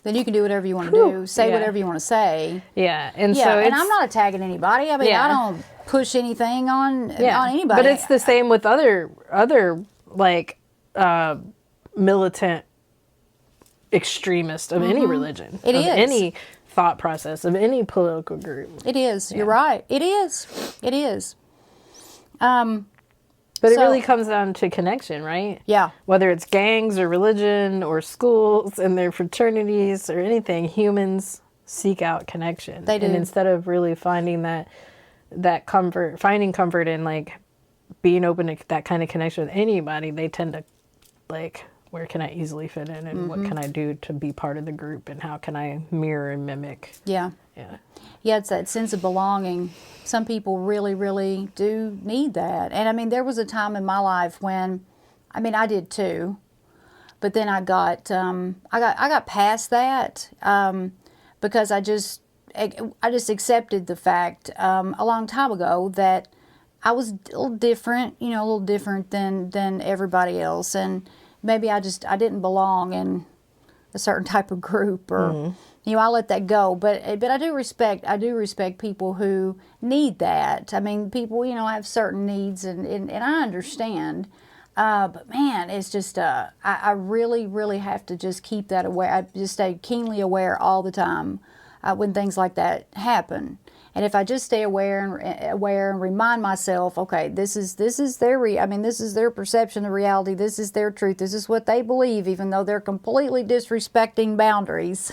[SPEAKER 1] then you can do whatever you want to do, say whatever you want to say.
[SPEAKER 2] Yeah. And so
[SPEAKER 1] and I'm not attacking anybody. I mean, I don't push anything on anybody.
[SPEAKER 2] But it's the same with other like militant extremist of any religion, any thought process, of any political group.
[SPEAKER 1] It is. You're right. It is.
[SPEAKER 2] But it really comes down to connection, right?
[SPEAKER 1] Yeah.
[SPEAKER 2] Whether it's gangs or religion or schools and their fraternities or anything, humans seek out connection.
[SPEAKER 1] They do.
[SPEAKER 2] And instead of really finding that comfort, finding comfort in like being open to that kind of connection with anybody, they tend to like, where can I easily fit in and what can I do to be part of the group and how can I mirror and mimic?
[SPEAKER 1] Yeah.
[SPEAKER 2] Yeah.
[SPEAKER 1] Yeah, it's that sense of belonging. Some people really, really do need that. And I mean, there was a time in my life when, I mean, I did too, but then I got past that because I just accepted the fact a long time ago that I was a little different, a little different than everybody else, and maybe I didn't belong in a certain type of group, or I let that go. But I do respect people who need that. I mean, people have certain needs, and I understand. But man, it's just I really, really have to just keep that aware. I just stay keenly aware all the time when things like that happen. And if I just stay aware and remind myself, okay, this is their this is their perception of reality. This is their truth. This is what they believe, even though they're completely disrespecting boundaries.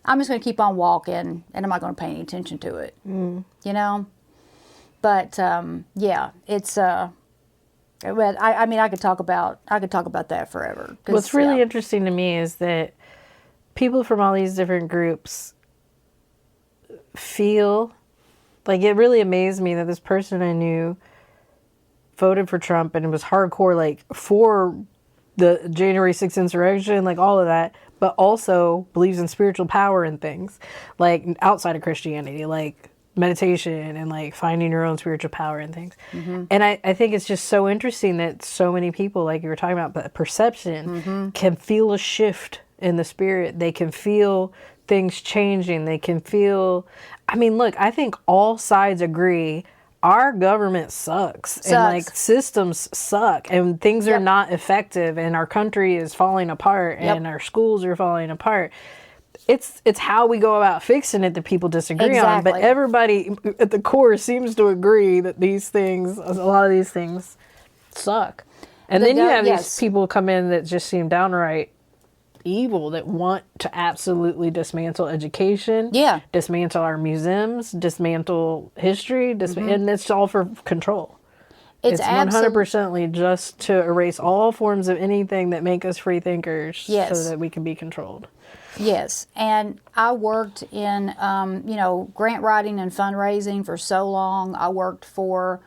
[SPEAKER 1] I'm just going to keep on walking, and I'm not going to pay any attention to it. But yeah, it's. But I could talk about that forever.
[SPEAKER 2] What's really interesting to me is that people from all these different groups feel like, it really amazed me that this person I knew voted for Trump and it was hardcore, like, for the January 6th insurrection, like all of that, but also believes in spiritual power and things like outside of Christianity, like meditation and like finding your own spiritual power and things. And I think it's just so interesting that so many people, like you were talking about, that perception can feel a shift in the spirit. They can feel things changing. They can feel, I mean, look, I think all sides agree our government sucks. And like systems suck and things are not effective and our country is falling apart and our schools are falling apart. It's how we go about fixing it that people disagree on. But everybody at the core seems to agree that a lot of these things suck. And then you have these people come in that just seem downright evil, that want to absolutely dismantle education, dismantle our museums, dismantle history, and it's all for control. It's 100% just to erase all forms of anything that make us free thinkers so that we can be controlled.
[SPEAKER 1] Yes, and I worked in, grant writing and fundraising for so long. I worked for,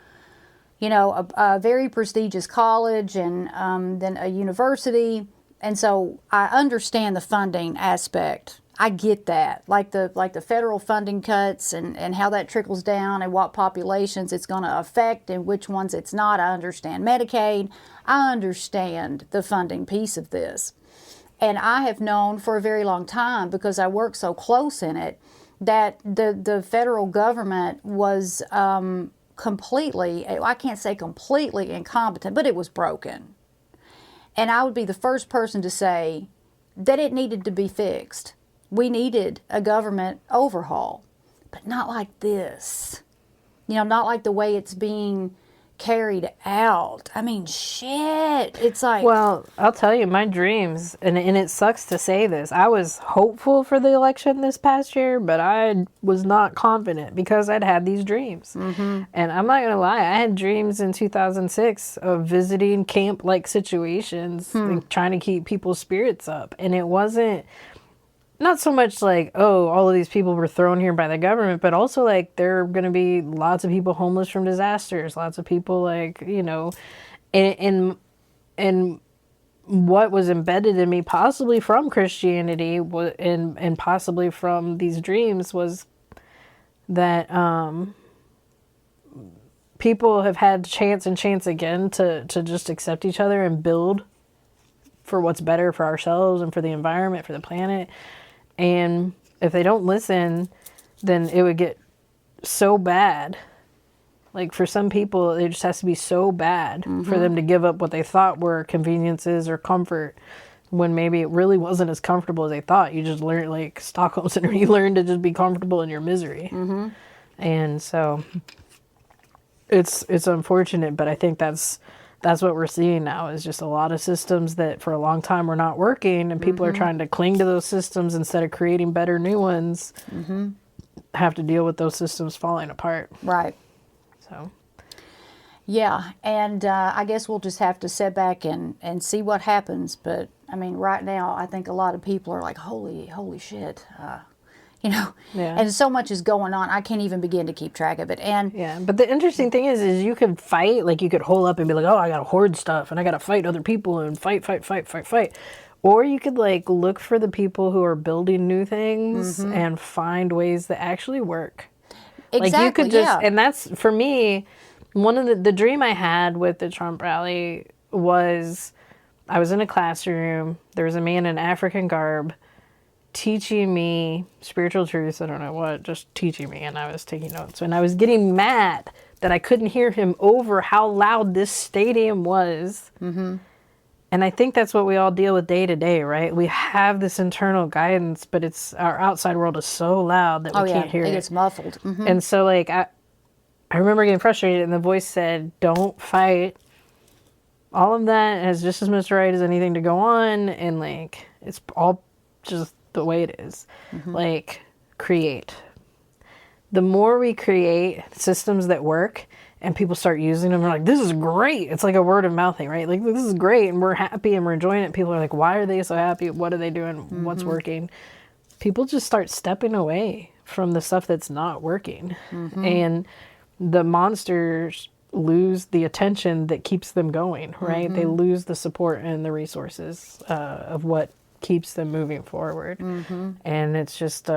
[SPEAKER 1] a very prestigious college and then a university. And so I understand the funding aspect. I get that, like the federal funding cuts and how that trickles down and what populations it's going to affect and which ones it's not. I understand Medicaid. I understand the funding piece of this. And I have known for a very long time, because I work so close in it, that the federal government was completely, I can't say completely incompetent, but it was broken. And I would be the first person to say that it needed to be fixed. We needed a government overhaul, but not like this. Not like the way it's being carried out. I mean, shit. It's like...
[SPEAKER 2] Well, I'll tell you, my dreams, and it sucks to say this, I was hopeful for the election this past year, but I was not confident because I'd had these dreams. And I'm not going to lie, I had dreams in 2006 of visiting camp-like situations and trying to keep people's spirits up. And it wasn't... Not so much like, oh, all of these people were thrown here by the government, but also like there are going to be lots of people homeless from disasters, lots of people like, and what was embedded in me, possibly from Christianity and possibly from these dreams, was that people have had chance and chance again to just accept each other and build for what's better for ourselves and for the environment, for the planet. And if they don't listen, then it would get so bad. Like for some people, it just has to be so bad for them to give up what they thought were conveniences or comfort, when maybe it really wasn't as comfortable as they thought. You just learned, like Stockholm Syndrome, you learn to just be comfortable in your misery. And so it's unfortunate, but I think that's what we're seeing now, is just a lot of systems that for a long time were not working, and people are trying to cling to those systems instead of creating better new ones. Have to deal with those systems falling apart.
[SPEAKER 1] Right.
[SPEAKER 2] So.
[SPEAKER 1] Yeah, and I guess we'll just have to sit back and see what happens. But I mean, right now, I think a lot of people are like, holy shit, you know.
[SPEAKER 2] Yeah.
[SPEAKER 1] And so much is going on, I can't even begin to keep track of it. And
[SPEAKER 2] yeah, but the interesting thing is you could fight, like you could hole up and be like, oh, I gotta hoard stuff and I gotta fight other people and fight. Or you could like look for the people who are building new things and find ways that actually work.
[SPEAKER 1] exactly,
[SPEAKER 2] Like you could just,
[SPEAKER 1] yeah.
[SPEAKER 2] and that's for me. One of the dream I had with the Trump rally was I was in a classroom. There was a man in African garb teaching me spiritual truths. I don't know what, just teaching me. And I was taking notes. And I was getting mad that I couldn't hear him over how loud this stadium was. And I think that's what we all deal with day to day, right? We have this internal guidance, but it's our outside world is so loud that we can't hear it.
[SPEAKER 1] It gets muffled.
[SPEAKER 2] And so like I remember getting frustrated, and the voice said, don't fight. All of that has just as much right as anything to go on, and like it's all just the way it is. Like, create. The more we create systems that work and people start using them, they're like, this is great. It's like a word of mouth thing, right? Like, this is great, and we're happy and we're enjoying it. People are like, why are they so happy? What are they doing? What's working? People just start stepping away from the stuff that's not working. And the monsters lose the attention that keeps them going, right? They lose the support and the resources of what keeps them moving forward. And it's just,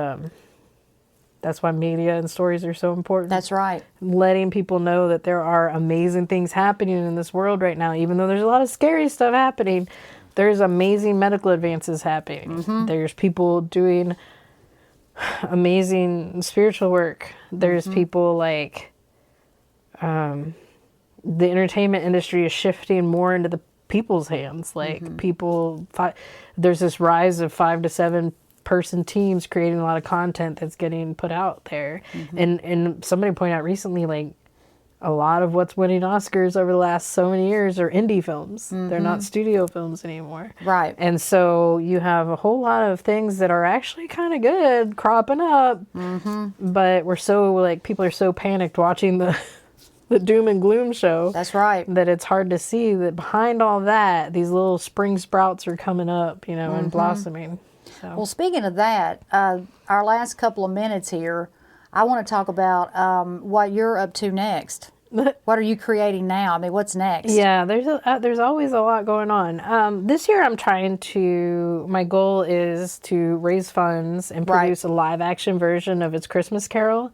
[SPEAKER 2] that's why media and stories are so important.
[SPEAKER 1] That's right.
[SPEAKER 2] Letting people know that there are amazing things happening in this world right now, even though there's a lot of scary stuff happening. There's amazing medical advances happening. There's people doing amazing spiritual work. There's people like, the entertainment industry is shifting more into the people's hands. Like people, there's this rise of 5 to 7 person teams creating a lot of content that's getting put out there. And somebody pointed out recently, like a lot of what's winning Oscars over the last so many years are indie films. They're not studio films anymore.
[SPEAKER 1] Right.
[SPEAKER 2] And so you have a whole lot of things that are actually kind of good cropping up. But we're so like, people are so panicked watching the doom and gloom show.
[SPEAKER 1] That's right.
[SPEAKER 2] That it's hard to see that behind all that, these little spring sprouts are coming up, you know, and blossoming. So.
[SPEAKER 1] Well, speaking of that, our last couple of minutes here, I want to talk about what you're up to next. What are you creating now? I mean, what's next?
[SPEAKER 2] Yeah, there's always a lot going on. This year I'm trying to, my goal is to raise funds and produce a live action version of It's Christmas Carol.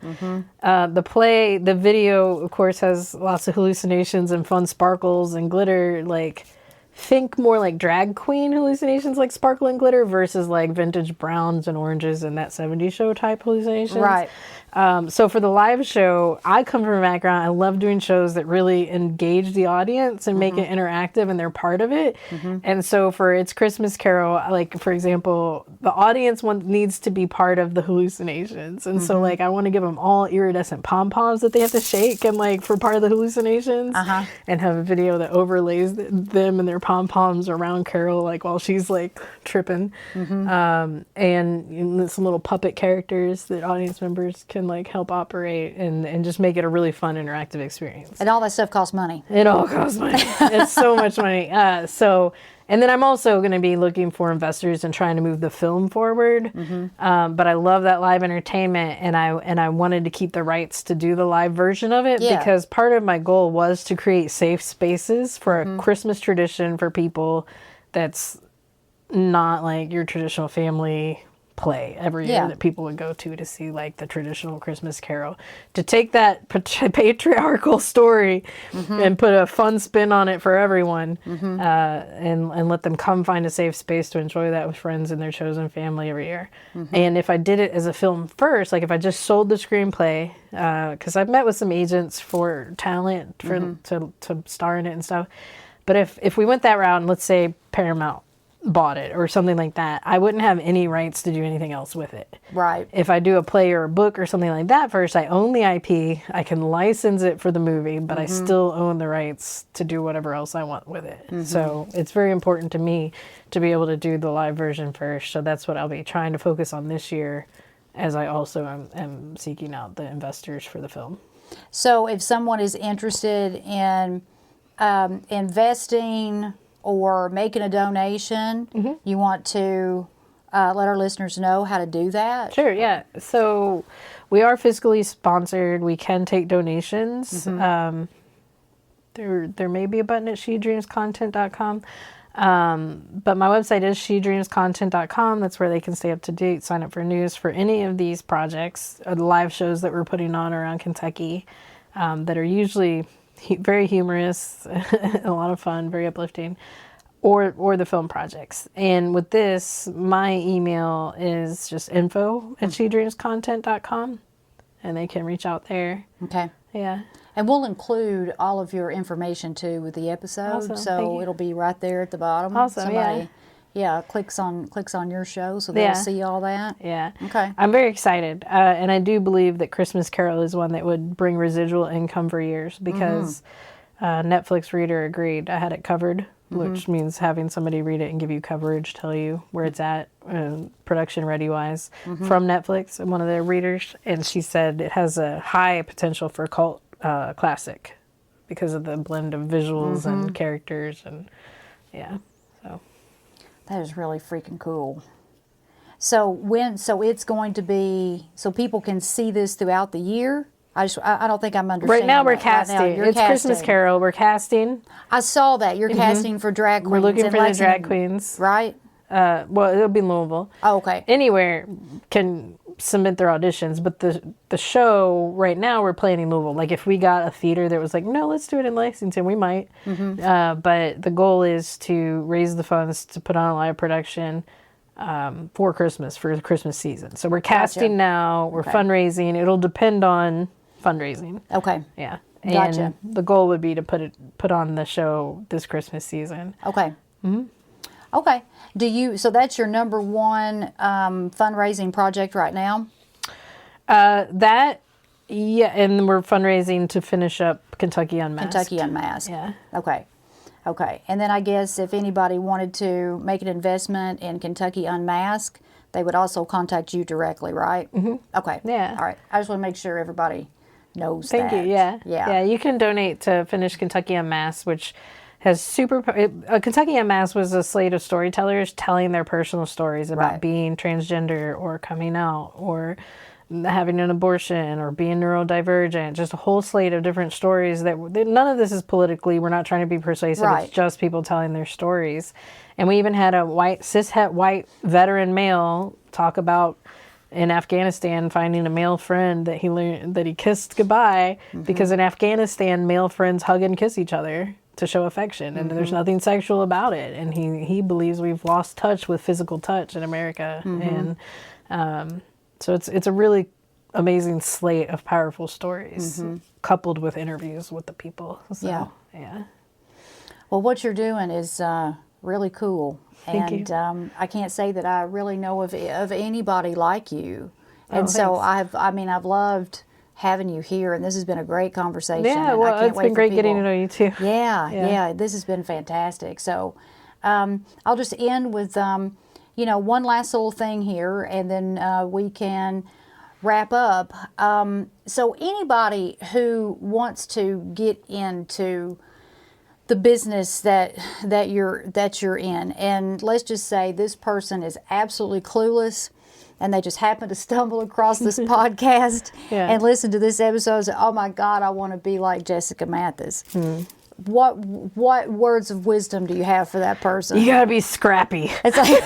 [SPEAKER 2] The video, of course, has lots of hallucinations and fun sparkles and glitter, like think more like drag queen hallucinations, like sparkle and glitter, versus like vintage browns and oranges and that 70s show type hallucinations.
[SPEAKER 1] Right.
[SPEAKER 2] So for the live show, I come from a background, I love doing shows that really engage the audience and make it interactive and they're part of it. And so for It's Christmas Carol, like, for example, the audience needs to be part of the hallucinations. And so, like, I want to give them all iridescent pom-poms that they have to shake and, like, for part of the hallucinations. And have a video that overlays them and their pom-poms around Carol, like, while she's, like, tripping. And you know, some little puppet characters that audience members can, like, help operate and just make it a really fun interactive experience.
[SPEAKER 1] And all that stuff costs money.
[SPEAKER 2] It all costs money. It's so much money. And then I'm also going to be looking for investors and trying to move the film forward. But I love that live entertainment, and I wanted to keep the rights to do the live version of it because part of my goal was to create safe spaces for a Christmas tradition for people that's not like your traditional family play every year that people would go to see like the traditional Christmas Carol, to take that patriarchal story and put a fun spin on it for everyone, and let them come find a safe space to enjoy that with friends and their chosen family every year. And if I did it as a film first, like if I just sold the screenplay, because I've met with some agents for talent to star in it and stuff, but if we went that route, and let's say Paramount bought it or something like that, I wouldn't have any rights to do anything else with it.
[SPEAKER 1] Right.
[SPEAKER 2] If I do a play or a book or something like that first, I own the IP. I can license it for the movie, but I still own the rights to do whatever else I want with it. So it's very important to me to be able to do the live version first. So that's what I'll be trying to focus on this year, as I also am seeking out the investors for the film. So
[SPEAKER 1] if someone is interested in investing or making a donation, you want to let our listeners know how to do that?
[SPEAKER 2] Sure, yeah. So we are fiscally sponsored. We can take donations. There may be a button at shedreamscontent.com. But my website is shedreamscontent.com. That's where they can stay up to date, sign up for news for any of these projects, the live shows that we're putting on around Kentucky, that are usually very humorous, a lot of fun, very uplifting, or the film projects. And with this, my email is just info@shedreamscontent.com, and they can reach out there.
[SPEAKER 1] Okay.
[SPEAKER 2] Yeah.
[SPEAKER 1] And we'll include all of your information too with the episode,
[SPEAKER 2] Awesome.
[SPEAKER 1] So it'll be right there at the bottom.
[SPEAKER 2] Awesome.
[SPEAKER 1] Somebody, clicks on your show, so they'll see all that.
[SPEAKER 2] Yeah.
[SPEAKER 1] Okay.
[SPEAKER 2] I'm very excited, and I do believe that Christmas Carol is one that would bring residual income for years, because Netflix reader agreed. I had it covered, which means having somebody read it and give you coverage, tell you where it's at, production ready wise, from Netflix, and one of their readers, and she said it has a high potential for cult classic because of the blend of visuals and characters, and so
[SPEAKER 1] that is really freaking cool. So it's going to be, so people can see this throughout the year. I don't think I'm understanding.
[SPEAKER 2] Right now we're casting.
[SPEAKER 1] Right now,
[SPEAKER 2] it's casting. Christmas Carol. We're casting.
[SPEAKER 1] I saw that you're casting for drag queens.
[SPEAKER 2] We're looking for the drag queens,
[SPEAKER 1] right?
[SPEAKER 2] Well, it'll be in Louisville.
[SPEAKER 1] Oh, okay.
[SPEAKER 2] Anywhere can submit their auditions, but the show right now we're playing in Louisville. Like if we got a theater that was like, no, let's do it in Lexington, we might. But the goal is to raise the funds to put on a live production for Christmas, for the Christmas season. So we're casting now. We're fundraising. It'll depend on fundraising.
[SPEAKER 1] Okay.
[SPEAKER 2] Yeah. And the goal would be to put on the show this Christmas season.
[SPEAKER 1] Okay. Okay. So that's your number one fundraising project right now?
[SPEAKER 2] And we're fundraising to finish up Kentucky Unmasked.
[SPEAKER 1] Kentucky Unmasked.
[SPEAKER 2] Yeah.
[SPEAKER 1] Okay. And then I guess if anybody wanted to make an investment in Kentucky Unmasked, they would also contact you directly, right? Okay.
[SPEAKER 2] Yeah.
[SPEAKER 1] All right. I just want to make sure everybody knows
[SPEAKER 2] that. Thank you. Yeah. Yeah. You can donate to finish Kentucky Unmasked, which has Kentucky Unmasked was a slate of storytellers telling their personal stories about being transgender or coming out or having an abortion or being neurodivergent. Just a whole slate of different stories that none of this is politically. We're not trying to be persuasive. It's just people telling their stories. And we even had a cishet white veteran male talk about in Afghanistan finding a male friend that he learned that he kissed goodbye because in Afghanistan male friends hug and kiss each other to show affection, and there's nothing sexual about it. And he believes we've lost touch with physical touch in America, and so it's a really amazing slate of powerful stories coupled with interviews with the people. So, yeah.
[SPEAKER 1] Well, what you're doing is really cool.
[SPEAKER 2] Thank you.
[SPEAKER 1] I can't say that I really know of anybody like you. And so I've loved having you here, and this has been a great conversation.
[SPEAKER 2] Yeah, well, it's been great getting to know you too.
[SPEAKER 1] Yeah, this has been fantastic. So I'll just end with one last little thing here, and then we can wrap up. So anybody who wants to get into the business that you're in, and let's just say this person is absolutely clueless, and they just happen to stumble across this podcast and listen to this episode and say, oh my God, I want to be like Jessica Mathis. What words of wisdom do you have for that person?
[SPEAKER 2] You gotta be scrappy.
[SPEAKER 1] It's like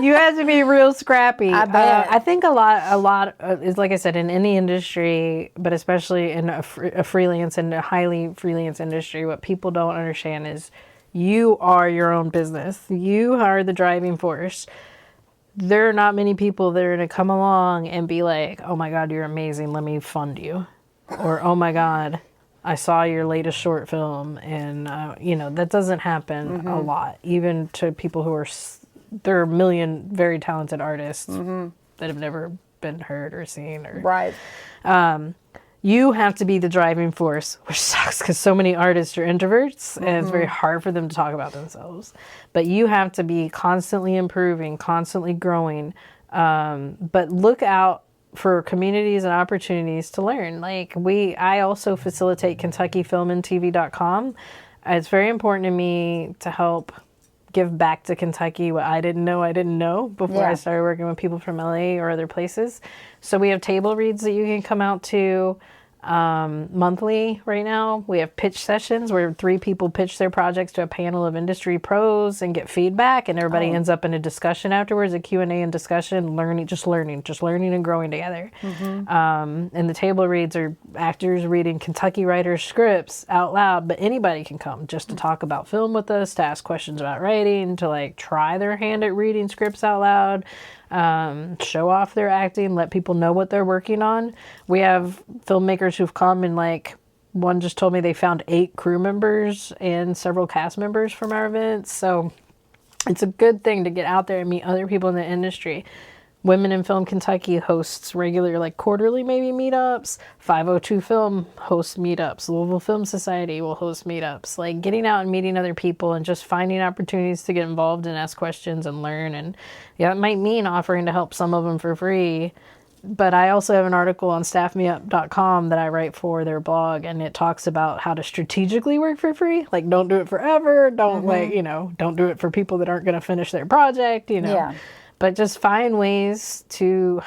[SPEAKER 2] you have to be real scrappy.
[SPEAKER 1] I bet.
[SPEAKER 2] I think a lot is, like I said, in any industry, but especially in a freelance and a highly freelance industry, what people don't understand is you are your own business. You are the driving force. There are not many people that are going to come along and be like, oh my God, you're amazing, let me fund you. Or, oh my God, I saw your latest short film, and that doesn't happen a lot, even to people who are. There are a million very talented artists that have never been heard or seen.
[SPEAKER 1] Right.
[SPEAKER 2] You have to be the driving force, which sucks because so many artists are introverts and it's very hard for them to talk about themselves. But you have to be constantly improving, constantly growing. But look out for communities and opportunities to learn. I also facilitate KentuckyFilmandTV.com. It's very important to me to help give back to Kentucky what I didn't know before I started working with people from LA or other places. So we have table reads that you can come out to monthly right now. We have pitch sessions where 3 people pitch their projects to a panel of industry pros and get feedback, and everybody ends up in a discussion afterwards, a Q&A and discussion, learning and growing together. And the table reads are actors reading Kentucky writers' scripts out loud, but anybody can come just to talk about film with us, to ask questions about writing, to try their hand at reading scripts out loud. Show off their acting, let people know what they're working on. We have filmmakers who've come and one just told me they found 8 crew members and several cast members from our events. So it's a good thing to get out there and meet other people in the industry. Women in Film Kentucky hosts regular, quarterly maybe meetups. 502 Film hosts meetups. Louisville Film Society will host meetups. Getting out and meeting other people and just finding opportunities to get involved and ask questions and learn. And it might mean offering to help some of them for free. But I also have an article on staffmeup.com that I write for their blog, and it talks about how to strategically work for free. Don't do it forever. Don't don't do it for people that aren't going to finish their project.
[SPEAKER 1] Yeah.
[SPEAKER 2] But just find ways to,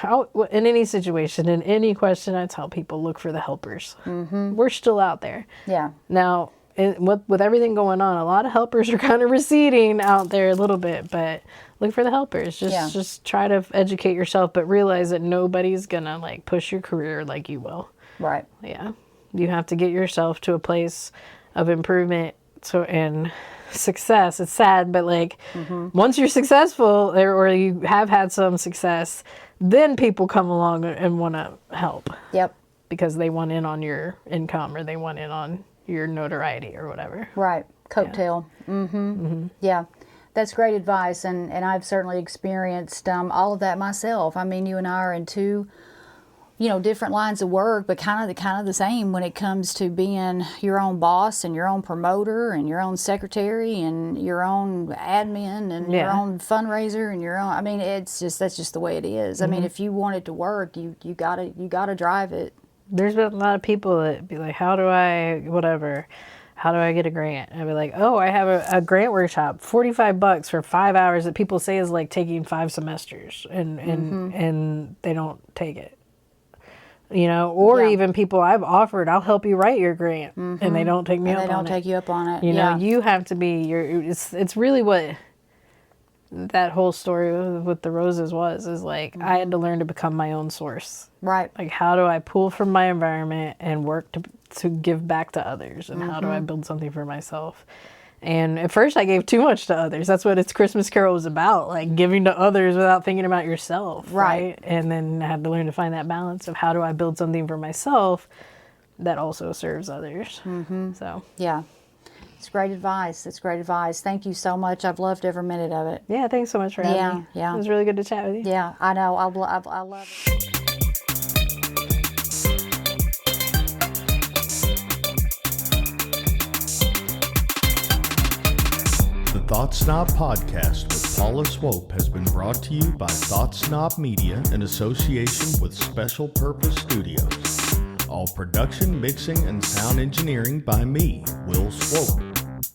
[SPEAKER 2] in any situation, in any question, I tell people, look for the helpers. We're still out there.
[SPEAKER 1] Yeah.
[SPEAKER 2] Now, with everything going on, a lot of helpers are kind of receding out there a little bit, but look for the helpers. Just try to educate yourself, but realize that nobody's going to push your career like you will.
[SPEAKER 1] Right.
[SPEAKER 2] Yeah. You have to get yourself to a place of improvement and success. It's sad, but once you're successful or you have had some success, then people come along and want to help.
[SPEAKER 1] Yep.
[SPEAKER 2] Because they want in on your income or they want in on your notoriety or whatever.
[SPEAKER 1] Right. Coattail. Yeah. That's great advice, and I've certainly experienced all of that myself. I mean, you and I are in 2 different lines of work, but kind of the same when it comes to being your own boss and your own promoter and your own secretary and your own admin and your own fundraiser and your own. I mean, that's just the way it is. I mean, if you want it to work, you gotta drive it.
[SPEAKER 2] There's been a lot of people that be like, how do I get a grant? And I'd be like, I have a grant workshop, $45 for 5 hours that people say is like taking 5 semesters, and they don't take it. Even people I've offered, I'll help you write your grant, and they don't take me up on it.
[SPEAKER 1] They don't take you up on it.
[SPEAKER 2] You have to be it's really what that whole story with the roses is I had to learn to become my own source.
[SPEAKER 1] Right.
[SPEAKER 2] How do I pull from my environment and work to give back to others, and how do I build something for myself? And at first I gave too much to others. That's what It's Christmas Carol was about, giving to others without thinking about yourself. Right. And then I had to learn to find that balance of how do I build something for myself that also serves others. So. Yeah.
[SPEAKER 1] It's great advice. Thank you so much. I've loved every minute of it.
[SPEAKER 2] Yeah, thanks so much for having me. Yeah. It was really good to chat with you.
[SPEAKER 1] Yeah, I know. I love it.
[SPEAKER 3] The Thought Snob Podcast with Paula Swope has been brought to you by Thought Snob Media in association with Special Purpose Studios. All production, mixing, and sound engineering by me, Will Swope.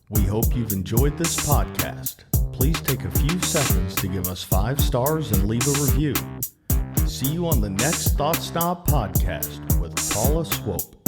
[SPEAKER 3] We hope you've enjoyed this podcast. Please take a few seconds to give us 5 stars and leave a review. See you on the next Thought Snob Podcast with Paula Swope.